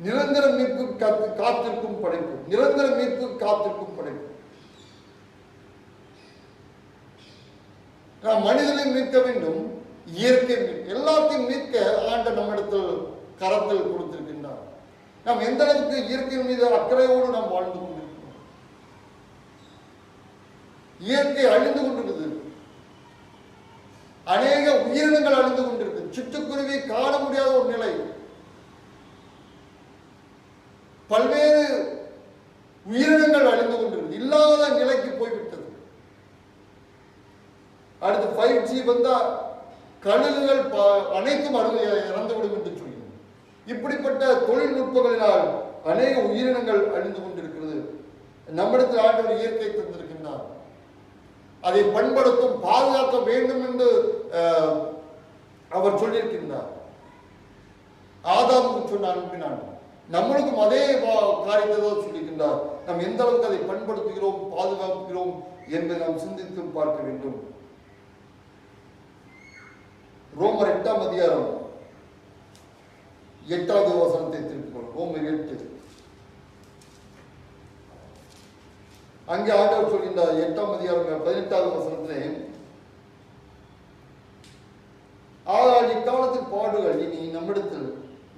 நிரந்தர மீட்பு காத்திருக்கும் படைப்பு. நிரந்தர மீட்பு காத்திருக்கும் படைப்பு. நாம் மனிதனை மீட்க வேண்டும், இயற்கை மீட்க, எல்லாத்தையும் மீட்க ஆண்ட நம்மிடத்தில் கரத்தில் கொடுத்திருக்கின்றார். நாம் எந்த அளவுக்கு இயற்கையின் மீது அக்கறையோடு நாம் வாழ்ந்து கொண்டிருக்கிறோம். இயற்கை அழிந்து கொண்டிருக்குது, அநேக உயிரினங்கள் அழிந்து கொண்டிருக்கு, சிட்டுக்குருவி காண முடியாத ஒரு நிலை, பல்வேறு உயிரினங்கள் அழிந்து கொண்டிருக்கு, இல்லாத நிலைக்கு போய்விட்டது. அடுத்து 5G வந்தா கழுகுகள் அனைத்தும் இறந்துவிடும் என்று சொல்லி, இப்படிப்பட்ட தொழில்நுட்பங்களினால் அநேக உயிரினங்கள் அழிந்து கொண்டிருக்கிறது. நம்மிடத்தில் ஆண்டவர் இயற்கை தந்திருக்கின்றார், அதை பண்படுத்தும் பாதுகாக்க வேண்டும் என்று அவர் சொல்லியிருக்கின்றார். ஆதாமுக்கு சொன்ன அனுப்பினான், நம்மளுக்கும் அதே காரியத்தை தான் சொல்லியிருக்கின்றார். நாம் எந்த அளவுக்கு அதை பண்படுத்துகிறோம், பாதுகாக்கிறோம் என்பதை நாம் சிந்தித்து பார்க்க வேண்டும். ரோமர் 8ஆம் அதிகாரம் 8வது வசனத்தை திருப்பிக்கொள்ளும். ரோமர் 8, அங்கே ஆண்டவர் சொல்கின்றார். 8ஆம் அதிகாரம் 18வது வசனத்திலே, ஆனால் இக்காலத்தின் பாடுகள் இனி நம்மிடத்தில்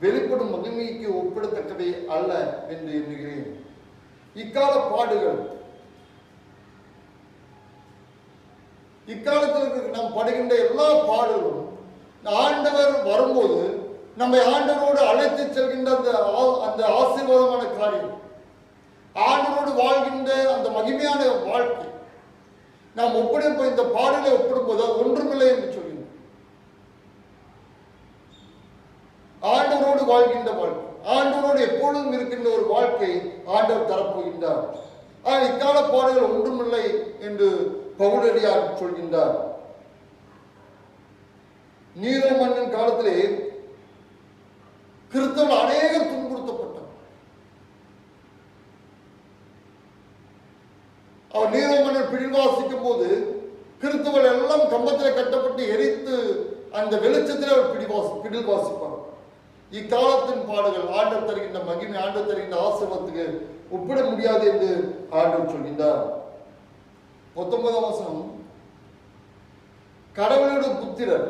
வெளிப்படும் மகிமைக்கு ஒப்பிடத்தக்கவை அல்ல என்று எண்ணுகிறேன். இக்கால பாடுகள், இக்காலத்தில் நாம் படுகின்ற எல்லா பாடுகளும் ஆண்டவர் வரும்போது நம்மை ஆண்டவரோடு அழைத்து செல்கின்ற அந்த ஆசீர்வாதமான காரியம், ஆண்டவரோடு வாழ்கின்ற அந்த மகிமையான வாழ்க்கை நாம் ஒப்பிடும் இந்த பாடலை ஒப்பிடும்போது ஒன்றுமில்லை என்று சொல்கிறோம். ஆண்டவரோடு வாழ்கின்ற வாழ்க்கை, ஆண்டவரோடு எப்பொழுதும் இருக்கின்ற ஒரு வாழ்க்கை ஆண்டவர் தரப்போகின்றார். ஆனால் இக்கால பாடுகள் ஒன்றுமில்லை என்று பவுலடியார் சொல்கின்றார். நீரோ மன்னன் காலத்திலே கிறிஸ்தவர்கள் அநேகர் துன்புறுத்தப்பட்டார். அவர் நீரோ மன்னன் பிடிவாசிக்கும் போது கிறிஸ்தவர்கள் எல்லாம் கம்பத்தில் கட்டப்பட்டு எரித்து அந்த வெளிச்சத்தில் அவர் பிடில் வாசிப்பார். இக்காலத்தின் பாடுகள் ஆண்டவர் தருகின்ற மகிமை, ஆண்டவர் தருகின்ற ஆசீர்வாதத்துக்கு ஒப்பிட முடியாது என்று ஆண்டவர் சொல்கின்றார். 19ஆம் வசனம், கடவுளுடைய புத்திரர்,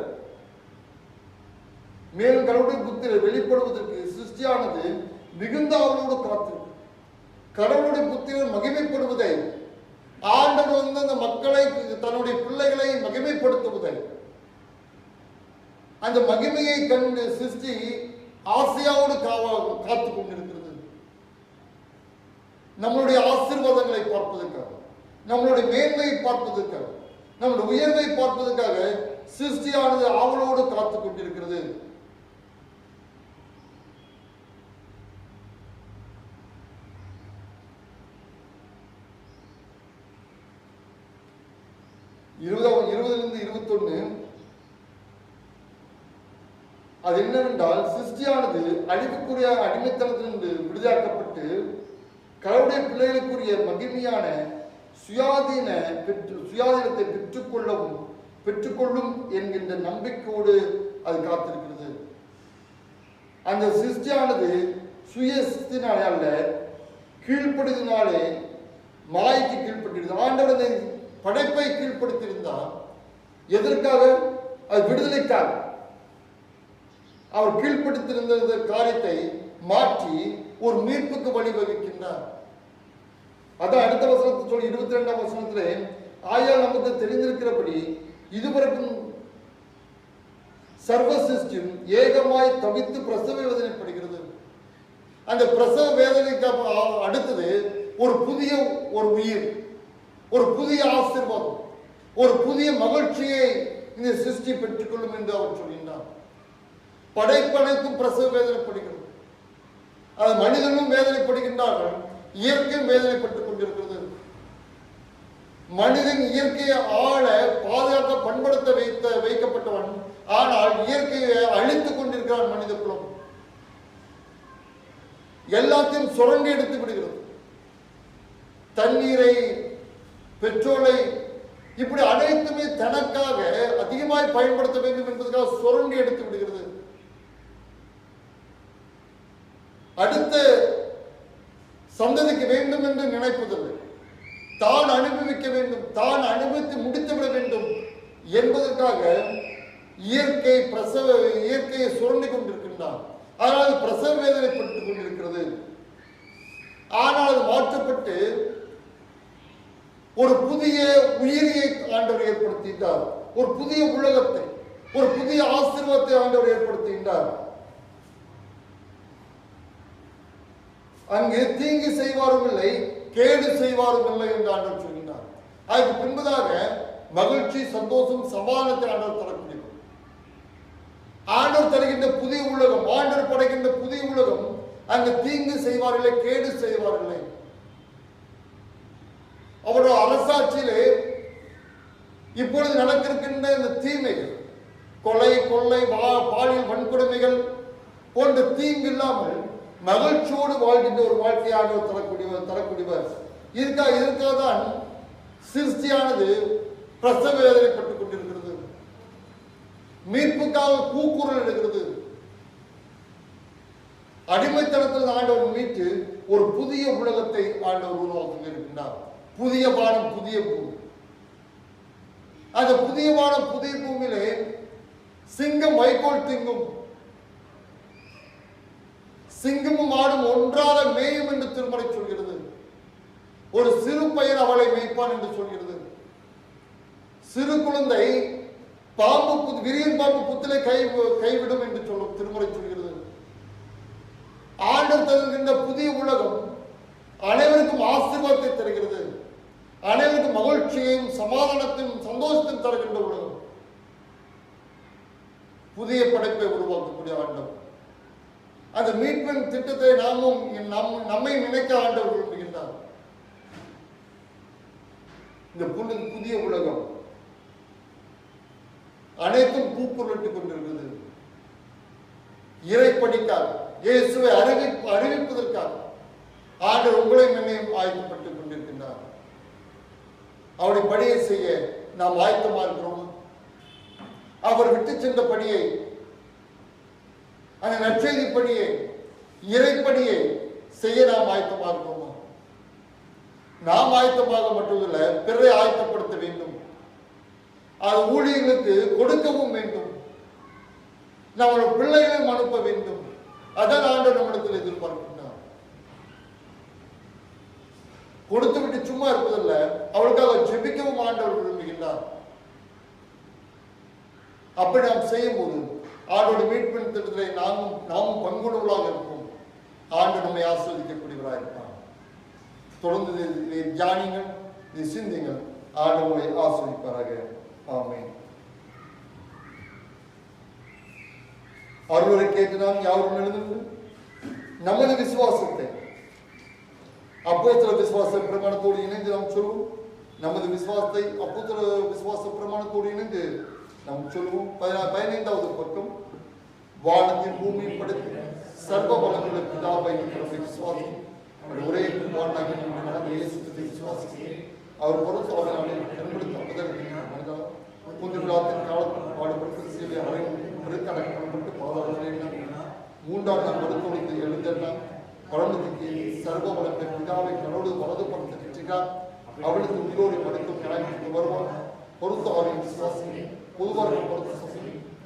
மேலும் கடவுளுடைய புத்திரர் வெளிப்படுவதற்கு சிருஷ்டியானது மிகுந்த அவளோடு காத்திருக்கு. கடவுளுடைய புத்திரர் மகிமைப்படுவதை, ஆண்டவர் அந்த மக்களை, தன்னுடைய பிள்ளைகளை மகிமைப்படுத்துவதை, அந்த மகிமையை கண்டு சிருஷ்டி ஆசையோடு காத்து கொண்டிருக்கிறது. நம்மளுடைய ஆசீர்வாதங்களை பார்ப்பதற்காக, நம்மளுடைய மேன்மையை பார்ப்பதற்காக, நம்முடைய உயர்வை பார்ப்பதற்காக சிருஷ்டியானது ஆவலோடு காத்து கொண்டிருக்கிறது. இருபதிலிருந்து 21, அது என்னவென்றால், சிருஷ்டியானது அழிவுக்குரிய அடிமைத்தனத்திலிருந்து விடுதலாக்கப்பட்டு கடவுளுடைய பிள்ளைகளுக்குரிய மகிமையான சுயாதீனத்தை பெற்றுக்கொள்ளும் என்கின்ற நம்பிக்கையோடு அது காத்திருக்கிறது. அந்த சிருஷ்டியானது சுயத்தினாலே அல்ல, கீழ்ப்படுத்தினாலே மாய்க்கு கீழ்பட்டிருந்தது. ஆண்டவர் படைப்பை கீழ்ப்படுத்தியிருந்தார். எதற்காக? அது விடுதலைக்காக. அவர் கீழ்ப்படுத்தியிருந்த காரியத்தை மாற்றி ஒரு மீட்புக்கு வழிவகுக்கின்றார். அதான் அடுத்த வசனத்தை சொல்லி 22ஆம் வசனத்திலே, ஆயால் நமக்கு தெரிந்திருக்கிறபடி இதுவரைக்கும் சர்வ சிருஷ்டியும் ஏகமாய் தவித்து பிரசவ வேதனைப்படுகிறது. அந்த பிரசவ வேதனைக்கு அடுத்தது ஒரு புதிய ஒரு உயிர், ஒரு புதிய ஆசீர்வாதம், ஒரு புதிய மகிழ்ச்சியை இந்த சிருஷ்டி பெற்றுக்கொள்ளும் என்று அவர் சொல்கின்றார். படைப்பனைத்தும் பிரசவ வேதனைப்படுகிறது. அது மனிதனும் வேதனைப்படுகின்றார்கள், இயற்கையும் வேதனைப்பட்டுக் கொண்டிருக்கிறது. மனிதன் இயற்கையை ஆள பாதுகாக்க பண்படுத்த வைக்கப்பட்டவன், ஆனால் இயற்கையை அழித்துக் கொண்டிருக்கிறான் மனித குலம். எல்லாத்தையும் சுரண்டி எடுத்து விடுகிறது. தண்ணீரை, பெட்ரோலை, இப்படி அனைத்துமே தனக்காக அதிகமாய் பயன்படுத்த வேண்டும் என்பதற்காக சுரண்டி எடுத்து விடுகிறது. அடுத்த சந்ததிக்கு வேண்டும் என்று நினைப்பதில்லை. தான் அனுபவிக்க வேண்டும், தான் அனுபவித்து முடித்துவிட வேண்டும் என்பதற்காக இயற்கையை சுரண்டி கொண்டிருக்கின்றார். ஆனால் பிரசவ வேதனைப்பட்டுக் கொண்டிருக்கிறது. ஆனால் அது மாற்றப்பட்டு ஒரு புதிய உயிரியை ஆண்டவர் ஏற்படுத்திட்டார். ஒரு புதிய உலகத்தை, ஒரு புதிய ஆசீர்வாதத்தை ஆண்டவர் ஏற்படுத்துகின்றார். அங்கு தீங்கு செய்வாரும் இல்லை, கேடு செய்வாரும் இல்லை என்று ஆண்டவர் சொல்கின்றார். அதுக்கு பின்பதாக மகிழ்ச்சி, சந்தோஷம், சமாதானத்தை ஆண்டவர் தரக்கூடியது. ஆண்டவர் தருகின்ற புதிய உலகம், ஆண்டவர் படைக்கின்ற புதிய உலகம், அங்கு தீங்கு செய்வார்களே, கேடு செய்வார்களே. அவருடைய அரசாட்சியிலே இப்பொழுது நடக்கின்ற இந்த தீமைகள், கொலை, கொள்ளை, பாலியல் வன்கொடுமைகள் போன்ற தீங்கு இல்லாமல் மகிழ்ச்சியோடு வாழ்கின்ற ஒரு வாழ்க்கையை ஆண்டவர் தரக்கூடியவர். இதற்காக தான் சிருஷ்டியானது பிரசவ வேதனைப்பட்டுக் கொண்டிருக்கிறது. மீட்புக்காக கூக்குரல் எடுக்கிறது. அடிமைத்தனத்தில் ஆண்டவர் மீட்டு ஒரு புதிய உலகத்தை ஆண்டவர் உருவாக்கி இருக்கின்றார். புதிய வானம், புதிய பூமி. அந்த புதிய வானம், புதிய பூமியிலே சிங்கம் வைக்கோல் திங்கும், சிங்கமும் ஆடும் ஒன்றாக மேயும் என்று திருமறை சொல்கிறது. ஒரு சிறு பையன் அவளை மேய்ப்பான் என்று சொல்கிறது. சிறு குழந்தை விரியன் பாம்பு புத்திலே கைவிடும் என்று சொல்லும் திருமறை சொல்கிறது. ஆண்டவர் தருகின்ற புதிய உலகம் அனைவருக்கும் ஆசீர்வாதத்தை தருகிறது. அனைவருக்கும் மகிழ்ச்சியையும் சமாதானத்தையும் சந்தோஷத்தையும் தருகின்ற உலகம். புதிய படைப்பை உருவாக்கக்கூடிய ஆண்டவர். அந்த மீட்பின் திட்டத்தை நம்மை நினைக்க ஆண்டவர் விரும்புகின்றார். இந்த புதிய உலகம் அனைத்தும் கூக்குரலிட்டுக் கொண்டிருக்கிறது. இறைப்படிக்காக, இயேசுவை அறிவிப்பதற்காக ஆண்டவர் உங்களையும் என்னையும் ஆயத்தப்பட்டுக் கொண்டிருக்கின்றார். அவருடைய பணியை செய்ய நாம் ஆயத்தமா இருக்கிறோம். அவர் விட்டு சென்ற பணியை, அந்த நற்செய்தி பணியை, இறைப்பணியை செய்ய நாம் ஆயத்தமா இருக்கிறோமா? நாம் ஆயத்தமாக மட்டுமல்ல, பிறரை ஆயத்தப்படுத்த வேண்டும். அது ஊழியர்களுக்கு கொடுக்கவும் வேண்டும். நம்முடைய பிள்ளைகளையும் அனுப்ப வேண்டும். அதான் ஆண்டவர் நம்மிடத்தில் எதிர்பார்க்கின்றார். கொடுத்து விட்டு சும்மா இருப்பதில்லை, அவளுக்காக ஜெபிக்கவும் ஆண்டவர் விரும்புகின்றார். அப்படி நாம் செய்யும் போது ஆண்டோட மீட்பின் திட்டத்திலே நாமும் பங்குள்ளவர்களாக இருப்போம். ஆண்டு நம்மை ஆஸ்வதிக்கக்கூடியவராக இருப்பார். தொடர்ந்து தியானிங்கள், சிந்திங்கள். ஆண்டு உங்களை ஆஸ்வதிப்பாராக. ஆமென். அருளை கேட்டு நாம் யாரும் எழுந்து நமது விசுவாசத்தை அப்போஸ்தல விசுவாச பிரமாணத்தோடு இணைந்து நாம் சொல்லுவோம். நமது விசுவாசத்தை அப்போஸ்தல விசுவாச பிரமாணத்தோடு இணைந்து நாம் சொல்லுவோம். 15வது பக்கம். வானத்தின் பூமியின் படைத்து சர்வ வளமுள்ள பிதாவை விசுவாசி, ஒரே குமாரனாகிய நம்முடைய இயேசு கிறிஸ்துவை விசுவாசி, அவர் பொறுத்து அவரை தென்படுத்த புதுவிழாத்தின் காலத்தில் பாடுபட்டு சேவை அடைக்கப்பட்டு பாதாள மூன்றாம் நாள் மருத்துவத்தை எழுந்தெல்லாம் குழந்தைக்கு சர்வ வளர்ந்த பிதாவை கடவுளு வலது படுத்த கட்சிக்கார் அவளுக்கு உயிரோடு மறைக்கும் நிலைமைக்கு வருவார். பொறுத்து அவரை விசுவாசி பொதுவாக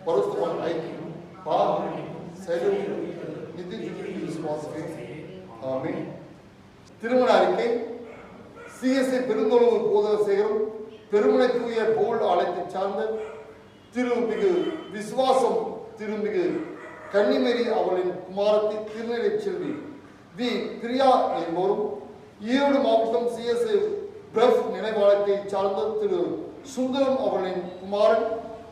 பொறுத்துவான் ஐக்கியம் பாவம் செயலும் நிதி விசுவாசி. ஆமென். திருமண அறிக்கை. சிஎஸ்ஐ பெருந்தொழுவு போதக சேகரம் பெருமனை தூய போல் அழைத்து சார்ந்த திருமிகு விசுவாசம் திருமிகு கன்னிமேரி அவளின் குமாரத்தி திருநிலை செல்வி வி பிரியா என்போரும், ஈரோடு மாவட்டம் சிஎஸ்ஐ பிரஃப் நினைவாளத்தை சார்ந்த திரு சுந்தரம் அவர்களின் குமாரன்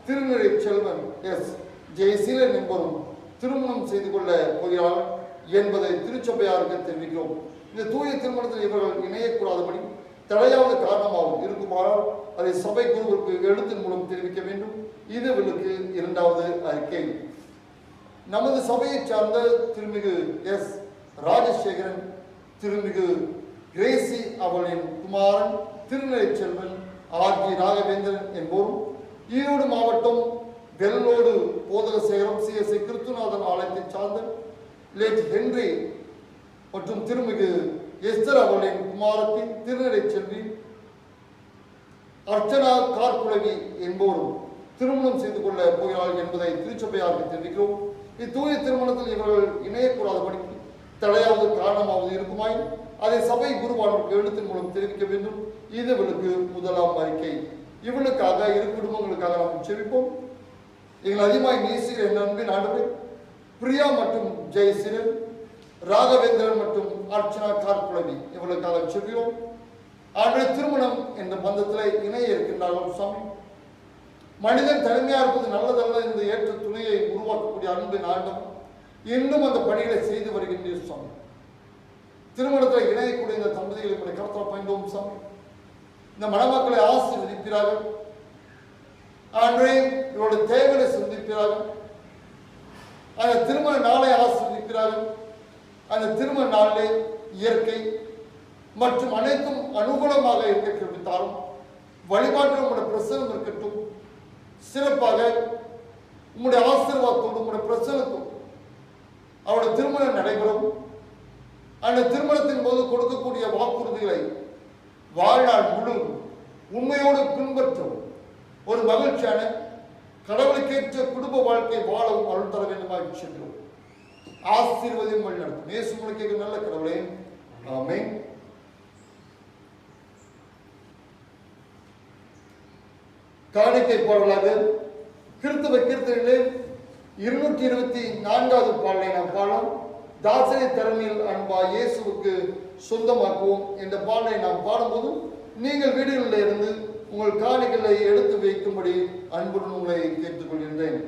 திருநிறை செல்வன் எஸ் ஜெயசீலன் என்பவரும் திருமணம் செய்து கொள்ள போகிறார் என்பதை திருச்சபையாருக்கு தெரிவிக்கிறோம். இந்த தூய திருமணத்தில் இவர்கள் இணையக்கூடாதபடி தடையாத காரணமாகவும் இருக்குமானால் அதை சபை குருவிற்கு எழுத்தின் மூலம் தெரிவிக்க வேண்டும். இது இவர்களுக்கு இரண்டாவது அறிக்கை. நமது சபையை சார்ந்த திருமிகு எஸ் ராஜசேகரன், திருமிகு கிரேசி அவர்களின் குமாரன் திருநிலை செல்வன் ஆர்ஜி ராகவேந்திரன் என்போரும், ஈரோடு மாவட்டம் வெள்ளோடு போதகசேகரம் சிஎஸ்ஐ கிறிஸ்துநாதன் ஆலயத்தை சார்ந்த லேட் ஹென்றி மற்றும் திருமிகு எஸ்தர் அவர்களின் குமாரத்தின் திருநிலை செல்வி அர்ச்சனா கார்குலவி என்போரும் திருமணம் செய்து கொள்ள போகிறார்கள் என்பதை திருச்சபையாருக்கு தெரிவிக்கிறோம். இத்தூய திருமணத்தில் இவர்கள் இணையக்கூடாதபடி தடையாவது காரணமாவது இருக்குமாய் அதை சபை குருவானவருக்கு எழுத்தின் மூலம் தெரிவிக்க வேண்டும். இது இவர்களுக்கு முதலாம் அறிக்கை. இவளுக்காக இரு குடும்பங்களுக்காக நாம் செவிப்போம். எங்கள் அதிகமாய் நேசிக்கிற என் அன்பின் ஆண்டவரே, பிரியா மற்றும் ஜெயசீலன், ராகவேந்திரன் மற்றும் அர்ச்சனா கார்குலவி இவர்களுக்காக செவியோம். ஆண்டவரே, திருமணம் என்ற பந்தத்தில் இணைய இருக்கின்றார்கள் சுவாமி. மனிதன் தனிமையா இருப்பது நல்லதல்ல என்று ஏற்ற துணையை உருவாக்கக்கூடிய அன்பின் ஆண்டவர் இன்னும் அந்த பணிகளை செய்து வருகின்ற சுவாமி. திருமணத்தில் இணையக்கூடிய இந்த தம்பதிகளை கருத்தில் பயந்தோம் சுவாமி. இந்த மணமக்களை ஆசீர்வதிப்பீராக. ஆண்டவரே, இவருடைய தேவைகளை சந்திப்பீராக. அந்த திருமண நாளை ஆசீர்வதிப்பீராக. அந்த திருமண நாளிலே இயற்கை மற்றும் அனைத்தும் அனுகூலமாக இருக்க கிருபித்தாரும். வழிபாட்டில் உங்களுடைய பிரசனம் இருக்கட்டும். சிறப்பாக உங்களுடைய ஆசீர்வாதத்தோடு உங்களுடைய பிரசனத்தோடு அவருடைய திருமணம் நடைபெறும். அந்த திருமணத்தின் போது கொடுக்கக்கூடிய வாக்குறுதிகளை வாழ்நாள் முழுவதும் உண்மையோடு பின்பற்றும் ஒரு மகிழ்ச்சியான கடவுளுக்கேற்ற குடும்ப வாழ்க்கை வாழவும் அருள் தர வேண்டுமாக சென்றோம். ஆசீர்வதியும் வழி நடத்தும் இயேசு உங்களுக்கு நல்ல கடவுளே, ஆமென். காணிக்கை பாடலாக கிறிஸ்தவ கீர்த்தனையிலே 224வது பாடலை நாம் பாடலாம். தாசனை தரணியில் அன்பா இயேசுவுக்கு சொந்தமாக்குவோம் என்ற பாடலை நாம் பாடும்போது நீங்கள் வீடுகளில் இருந்து உங்கள் காணிகளை எடுத்து வைக்கும்படி அன்புடன் உங்களை கேட்டுக்கொள்கின்றேன்.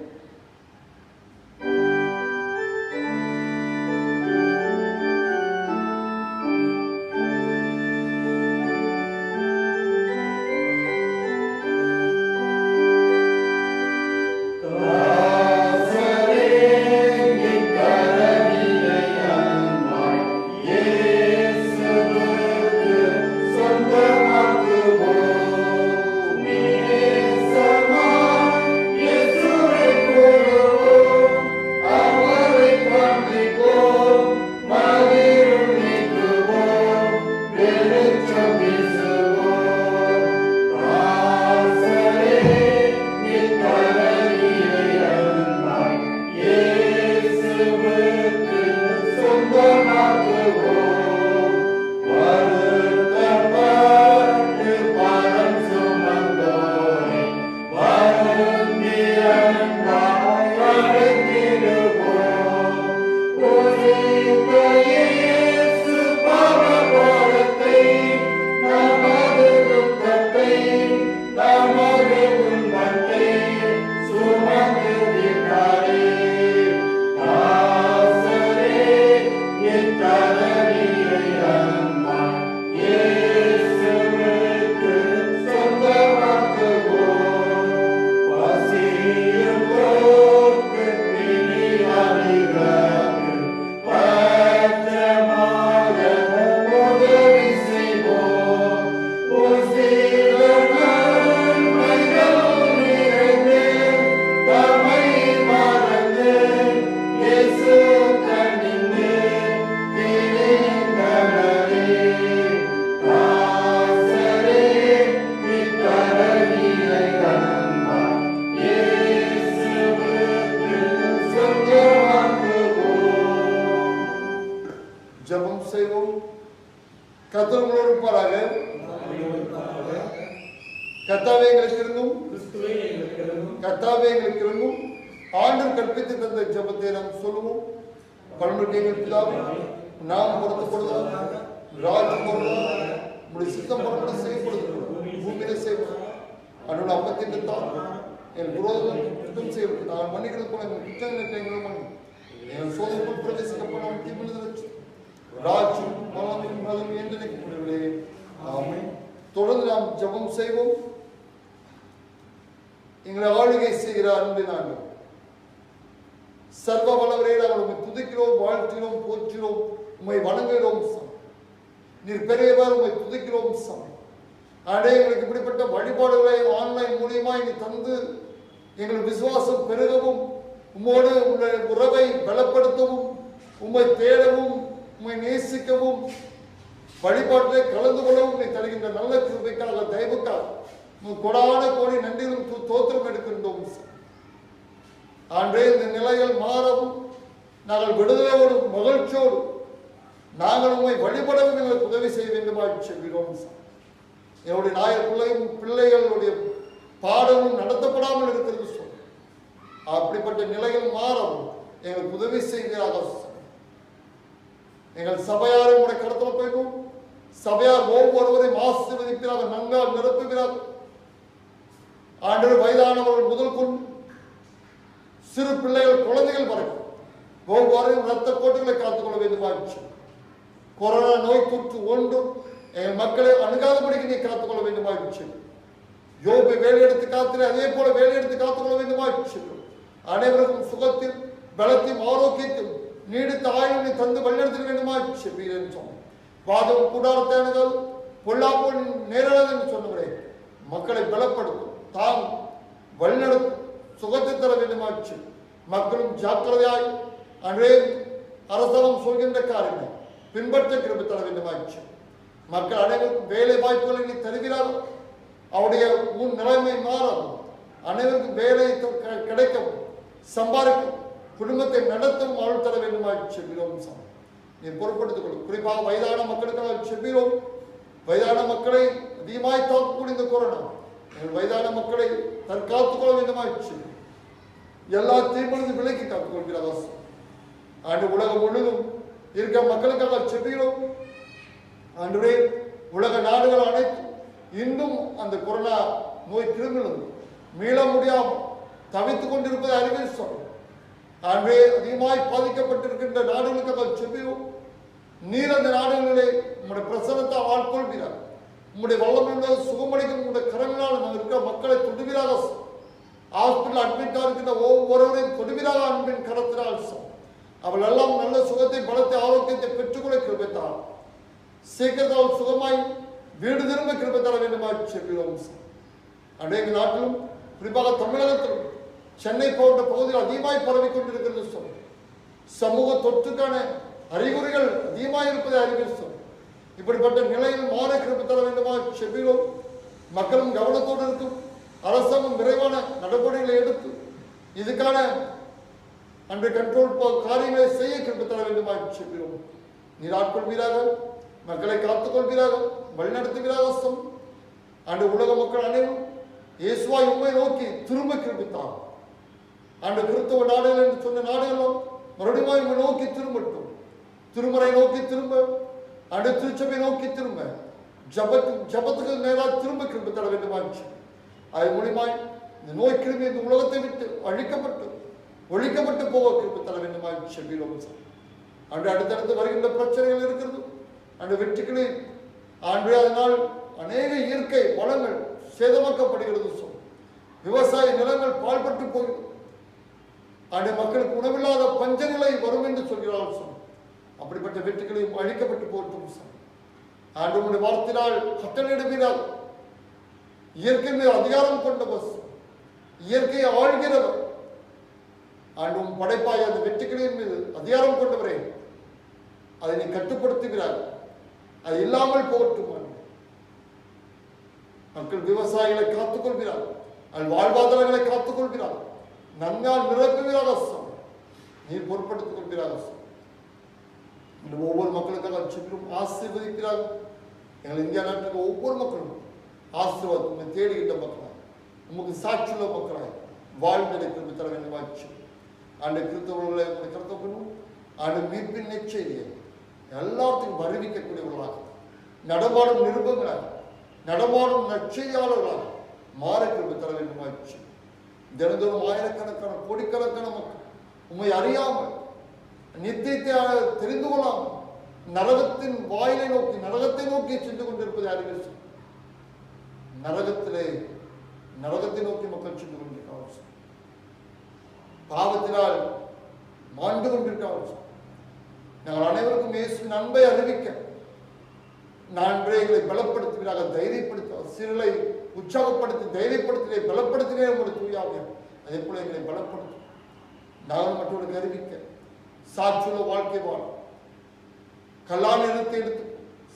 நாம் பொறுத்துப்படுவதாக ராஜ்யம் உங்களுடைய சித்தம் பரம்பரை செய்யப்படுது பூமியில செய்யப்படும் அன்னோட அப்பத்தின் தான் என் விரோதம் குற்றம் செய்யப்பட்டு நான் மன்னிக்கிறது போல எங்கள் குற்றங்களை மன்னி என் சோதனைக்குள் பிரவேசிக்கப்பட தீர்வு வச்சு ராஜ்யம் பலம் மதம் என்று நினைக்கப்படுகிறே. ஆமென். தொடர்ந்து நாம் ஜெபம் செய்வோம். எங்களை ஆளுகை செய்கிற அன்பு நாங்கள் சர்வ வல்லவரே, நாங்கள் உண்மை துதிக்கிறோம், வாழ்த்துகிறோம், போற்றுகிறோம், உண்மை வணங்குகிறோம். நீர் பெரியவர், உண்மை துதிக்கிறோம். அடே எங்களுக்கு இப்படிப்பட்ட வழிபாடுகளை ஆன்லைன் மூலியமாய் நீ தந்து எங்கள் விசுவாசம் பெருகவும் உம்மோடு உங்களுடைய உறவை பலப்படுத்தவும் உம்மை தேடவும் உம்மை நேசிக்கவும் வழிபாட்டிலே கலந்து கொள்ளவும் நீ தருகின்ற நல்ல கிருபைக்காக தயவுக்காக கொடான கோடி நன்றியும் தோத்திரம் எடுக்கின்றோம். ஆண்டே இந்த நிலைகள் மாறவும் நாங்கள் விடுதலையோடு மகிழ்ச்சியோடு நாங்கள் உண்மை வழிபடவும் எங்களுக்கு உதவி செய்ய வேண்டுமாய் செல்கிறோம். என்னுடைய பிள்ளைகளுடைய பாடலும் நடத்தப்படாமல் இருக்கிறது சொல். அப்படிப்பட்ட நிலைகள் மாறவும் எங்களுக்கு உதவி செய்கிறார்கள். எங்கள் சபையாரை உடைய கடத்தல போய்க்கும் சபையார் ஒவ்வொருவரையும் ஆசீர்வதிக்கிறார்கள், நன்கால் நிரப்புகிறார்கள். ஆண்டவர் வயதானவர்கள் முதல் கொண்டு சிறு பிள்ளைகள் குழந்தைகள் வரைக்கும் ஒவ்வொருவரையும் இரத்த கோட்டுகளை காத்துக்கொள்ள வேண்டுமாச்சு. கொரோனா நோய் தொற்று ஒன்றும் எங்கள் மக்களை அணுகாதபடிக்கு நீ காத்துக்கொள்ள வேண்டுமாச்சு. யோபை வேலையெடுத்து காத்திர அதே போல வேலையெடுத்து காத்துக்கொள்ள வேண்டுமாச்சு. அனைவருக்கும் சுகத்தில் பலத்தையும் ஆரோக்கியத்தில் நீடித்த ஆயுள் நீ தந்து வழிநடத்த வேண்டுமாச்சு. சொன்ன வாதம் கூடாரத்தானதால் பொல்லாப்போ நேரடாது என்று சொன்னவரே, மக்களை பலப்படுத்தும், தாம் வழிநடத்தும், சுகத்தை தர வேண்டுமாச்சு. மக்களும் ஜாக்கிரதையாய் அன்றே அரசாங்கம் சொல்கின்ற காரியங்களை பின்பற்ற கிருபை தர வேண்டுமாச்சு. மக்கள் அனைவருக்கும் வேலை வாய்ப்புகளை நீ தருகிறார்கள். அவருடைய நிலைமை மாறவும் அனைவருக்கும் வேலை கிடைக்கவும் சம்பாதிக்கவும் குடும்பத்தை நடத்தவும் அவள் தர வேண்டுமாய் செல்கிறோம். நீ பொருட்படுத்திக் கொள்ளும். குறிப்பாக வயதான மக்களுக்காக செல்கிறோம். வயதான மக்களை அதிகமாய் தாக்கக்கூடிய இந்த கொரோனா எங்கள் வயதான மக்களை தற்காத்துக் கொள்ள வேண்டுமாய் செல்லும். எல்லா தீர்மானத்தை விலக்கி காத்துக் கொள்கிறார். ஆண்டு உலகம் முழுவதும் இருக்கிற மக்களுக்காக செல்கிறோம். ஆண்டுடைய உலக நாடுகள் அனைத்தும் இன்னும் அந்த கொரோனா நோய் கிருமிகளும் மீள முடியாமல் தவித்துக் கொண்டிருப்பதை அறிவியல் சொல்லும். ஆகவே அதிகமாய் பாதிக்கப்பட்டிருக்கின்ற நாடுகளுக்காக செல்கிறோம். நீர் அந்த நாடுகளிலே உங்களுடைய பிரசனத்தை ஆட்கொள்கிறார். உங்களுடைய வல்லமையுள்ள சுகமளிக்கும் உங்களுடைய கரங்களால் நாங்கள் இருக்கிற மக்களை தொடுவீராக. ஹாஸ்பிட்டல் அட்மிட்டாக இருக்கின்ற ஒவ்வொருவரையும் தொடுவீராக அன்பின் கரத்தினால். அவள் எல்லாம் நல்ல சுகத்தை பலத்தை ஆரோக்கியத்தை பெற்றுக்கொள்ள கிருபைத்தார். சீக்கிரத்தால் சுகமாய் வீடு திரும்ப கிருபை தர வேண்டுமாய் செல்கிறோம். அநேக நாட்டிலும் குறிப்பாக தமிழகத்திலும் சென்னை போன்ற பகுதியில் அதிகமாய் பரவி கொண்டிருக்கிறது சொல். சமூக தொற்றுக்கான அறிகுறிகள் அதிகமாக இருப்பதை அறிவியல் சொல். இப்படிப்பட்ட நிலையில் மாற கிருபை தர வேண்டுமாய் செல்கிறோம். மக்களும் கவனத்தோடு இருக்கும். அரசாங்கம் விரைவான நடவடிக்கைகளை எடுத்து இதுக்கான அன்று கண்ட்ரோல் காரியங்களை செய்ய கிருபை தர வேண்டுமாய் செல்கிறோம். நீர் ஆட்கொள்வீராக, மக்களை காத்துக்கொள்வீராக, வழிநடத்துவீராக. அன்று உலக மக்கள் அனைவரும் இயேசுவாய் உண்மை நோக்கி திரும்ப கிருபித்தார். அன்று கிறிஸ்தவ நாடுகள் என்று சொன்ன நாடுகளும் மறுபடியும் உண்மை நோக்கி திரும்பட்டும். திருமறை நோக்கி திரும்ப, அன்று திருச்சபை நோக்கி திரும்ப, ஜபத்துக்கு நேராக திரும்ப கிருபை தர வேண்டுமாச்சு. அது மூலியமாய் இந்த நோய் கிருமி இந்த உலகத்தை விட்டு ஒழிக்கப்பட்டு போக கிருபை தர வேண்டுமாய் செல்கிறோம். அன்று அடுத்தடுத்து வருகின்ற பிரச்சனைகள் இருக்கிறது. அன்று வெற்றிகளை ஆண்டு அதனால் அநேக இயற்கை வளங்கள் சேதமாக்கப்படுகிறது சொல். விவசாய நிலங்கள் பாழ்பட்டு போகிறது. அன்று மக்களுக்கு உணவில்லாத பஞ்ச நிலை வரும் என்று சொல்கிறார்கள் சொல். அப்படிப்பட்ட வெற்றிகளையும் அழிக்கப்பட்டு போட்டும் சொல். ஆண்டு உடைய வார்த்தையினால் கட்டளையிடுவீரால் இயற்கை மீது அதிகாரம் கொண்டவர், இயற்கையை ஆழ்கிறவர். ஆண்டும் படைப்பாய் அந்த வெற்றிகளின் மீது அதிகாரம் கொண்டவரே, அதை நீ கட்டுப்படுத்துகிறார். அது இல்லாமல் போகட்டும். மக்கள் விவசாயிகளை காத்துக் கொள்கிறார், வாழ்வாதாரங்களை காத்துக் கொள்கிறார், நன்கால் நிரப்புகிறார். நீ பொருட்படுத்திக் கொள்கிறார். ஒவ்வொரு மக்களுக்காக சென்றும் ஆசீர்வதிக்கிறார். எங்கள் இந்தியா நாட்டுக்கு ஒவ்வொரு மக்களும் ஆசீர்வாதத்தை தேடுகின்ற மக்களாய், உமக்கு சாட்சியுள்ள மக்களாய் வாழ்ந்தடைக்கிறது தர வேண்டுமாச்சு. ஆண்டு கிறிஸ்தவர்களை கருத்தப்படும் ஆண்டு மீட்பின் நெச்செய்தியை எல்லாத்துக்கும் அறிவிக்கக்கூடியவர்களாக, நடமாடும் நிருபங்களாக, நடமாடும் நற்செய்தியாளர்களாக மாற கிருபை தர வேண்டுமாச்சு. தினந்தோறும் ஆயிரக்கணக்கான கோடிக்கணக்கான மக்கள் உண்மை அறியாமல், நித்தியத்தை தெரிந்து கொள்ளாமல் நரகத்தின் வாயிலை நோக்கி, நரகத்தை நோக்கி சென்று கொண்டிருப்பதை அறிவிச்சு. நரகத்தை நோக்கி மக்கள் சென்று கொண்டிருக்கிறார்கள். பாவத்தினால் மாண்டு கொண்டிருக்கிறார்கள். நாங்கள் அனைவருக்கும் இயேசுவின் அன்பை அறிவிக்க எங்களை பலப்படுத்துவீராக, தைரியப்படுத்த, சிறுலை உற்சாகப்படுத்தி தைரியப்படுத்தினே பலப்படுத்தினே உங்களுடைய தூயாக, அதே போல எங்களை பலப்படுத்தும். நாங்கள் மற்றவர்களுக்கு அறிவிக்க சாட்சியுள்ள வாழ்க்கை வாழ கல்லான இடத்தை எடுத்து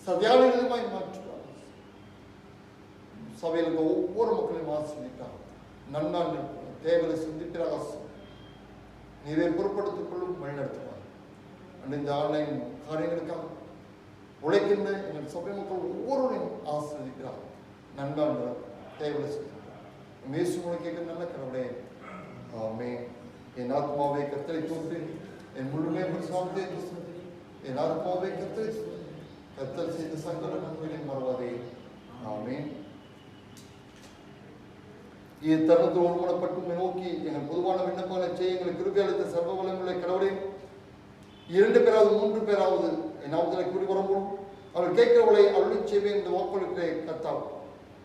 சதையான இடமாய் மாற்றுவார். சபையில் இருக்க ஒவ்வொரு மக்களையும் ஆசீர்வதித்தார். நன்னாள் தேவரை சிந்திப்பிறாக நீரை பொருட்படுத்திக் கொள்ளும் வழிநடத்துவார். இந்த ஆன்லைன் காரியங்களுக்காக உழைக்கின்ற எங்கள் சபை மக்கள் ஒவ்வொருவரையும் ஆசீர்வதிக்கிறார். நன்றான் தேவரை சிந்திக்கிறார். மேசு கேட்க நல்ல கடவுளே, ஆமென். என் ஆத்மாவை கர்த்தரை தோன்றி என் முழுமை பிரசாந்தத்தை என் ஆத்மாவை கர்த்தர் செய்த சகல நன்மைகளை மறவாதே. ஆமென். இத்தருணத்தில் ஒருமனப்பட்டு நோக்கி எங்கள் பொதுவான விண்ணப்பங்களை செய்ய எங்களுக்கு கிருபை அளித்த சர்வ வல்லமையுள்ள கடவுளே, 2 பேராவது 3 பேராவது என் நாமத்திலே கூடி வரும்போது அவர்கள் கேட்கிறவர்களை அருளி செய்வேன் என்று வாக்களிக்கிறே கர்த்தாவே.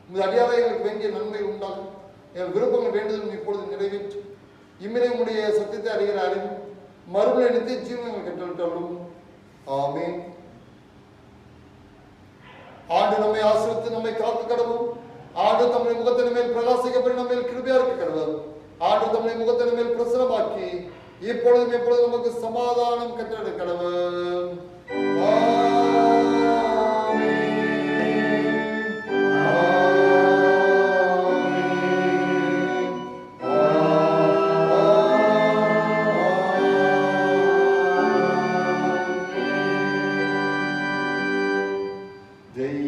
இந்த அடியாரை எங்களுக்கு வேண்டிய நன்மை உண்டாகும். எங்கள் விருப்பங்கள் வேண்டுதலும் இப்பொழுது நிறைவேற்றி இம்மினை உடைய சத்தியத்தை அறிகிற அறிவு மறுபடியும் நித்திய ஜீவன் எங்கள் கட்டளிட்டாலும். ஆமென். ஆண்டு நம்மை ஆசிரித்து நம்மை காத்து கடவும். ஆண்டு தம்முடைய முகத்தின் மேல் பிரகாசிக்கப்படி நம்ம மேல் கிருபையா இருக்க கடவுள். ஆண்டு தம்முடைய முகத்தின் மேல் பிரசனமாக்கி இப்பொழுதும் எப்பொழுதும் நமக்கு சமாதானம் கட்டளை கடவுள். தெய்வ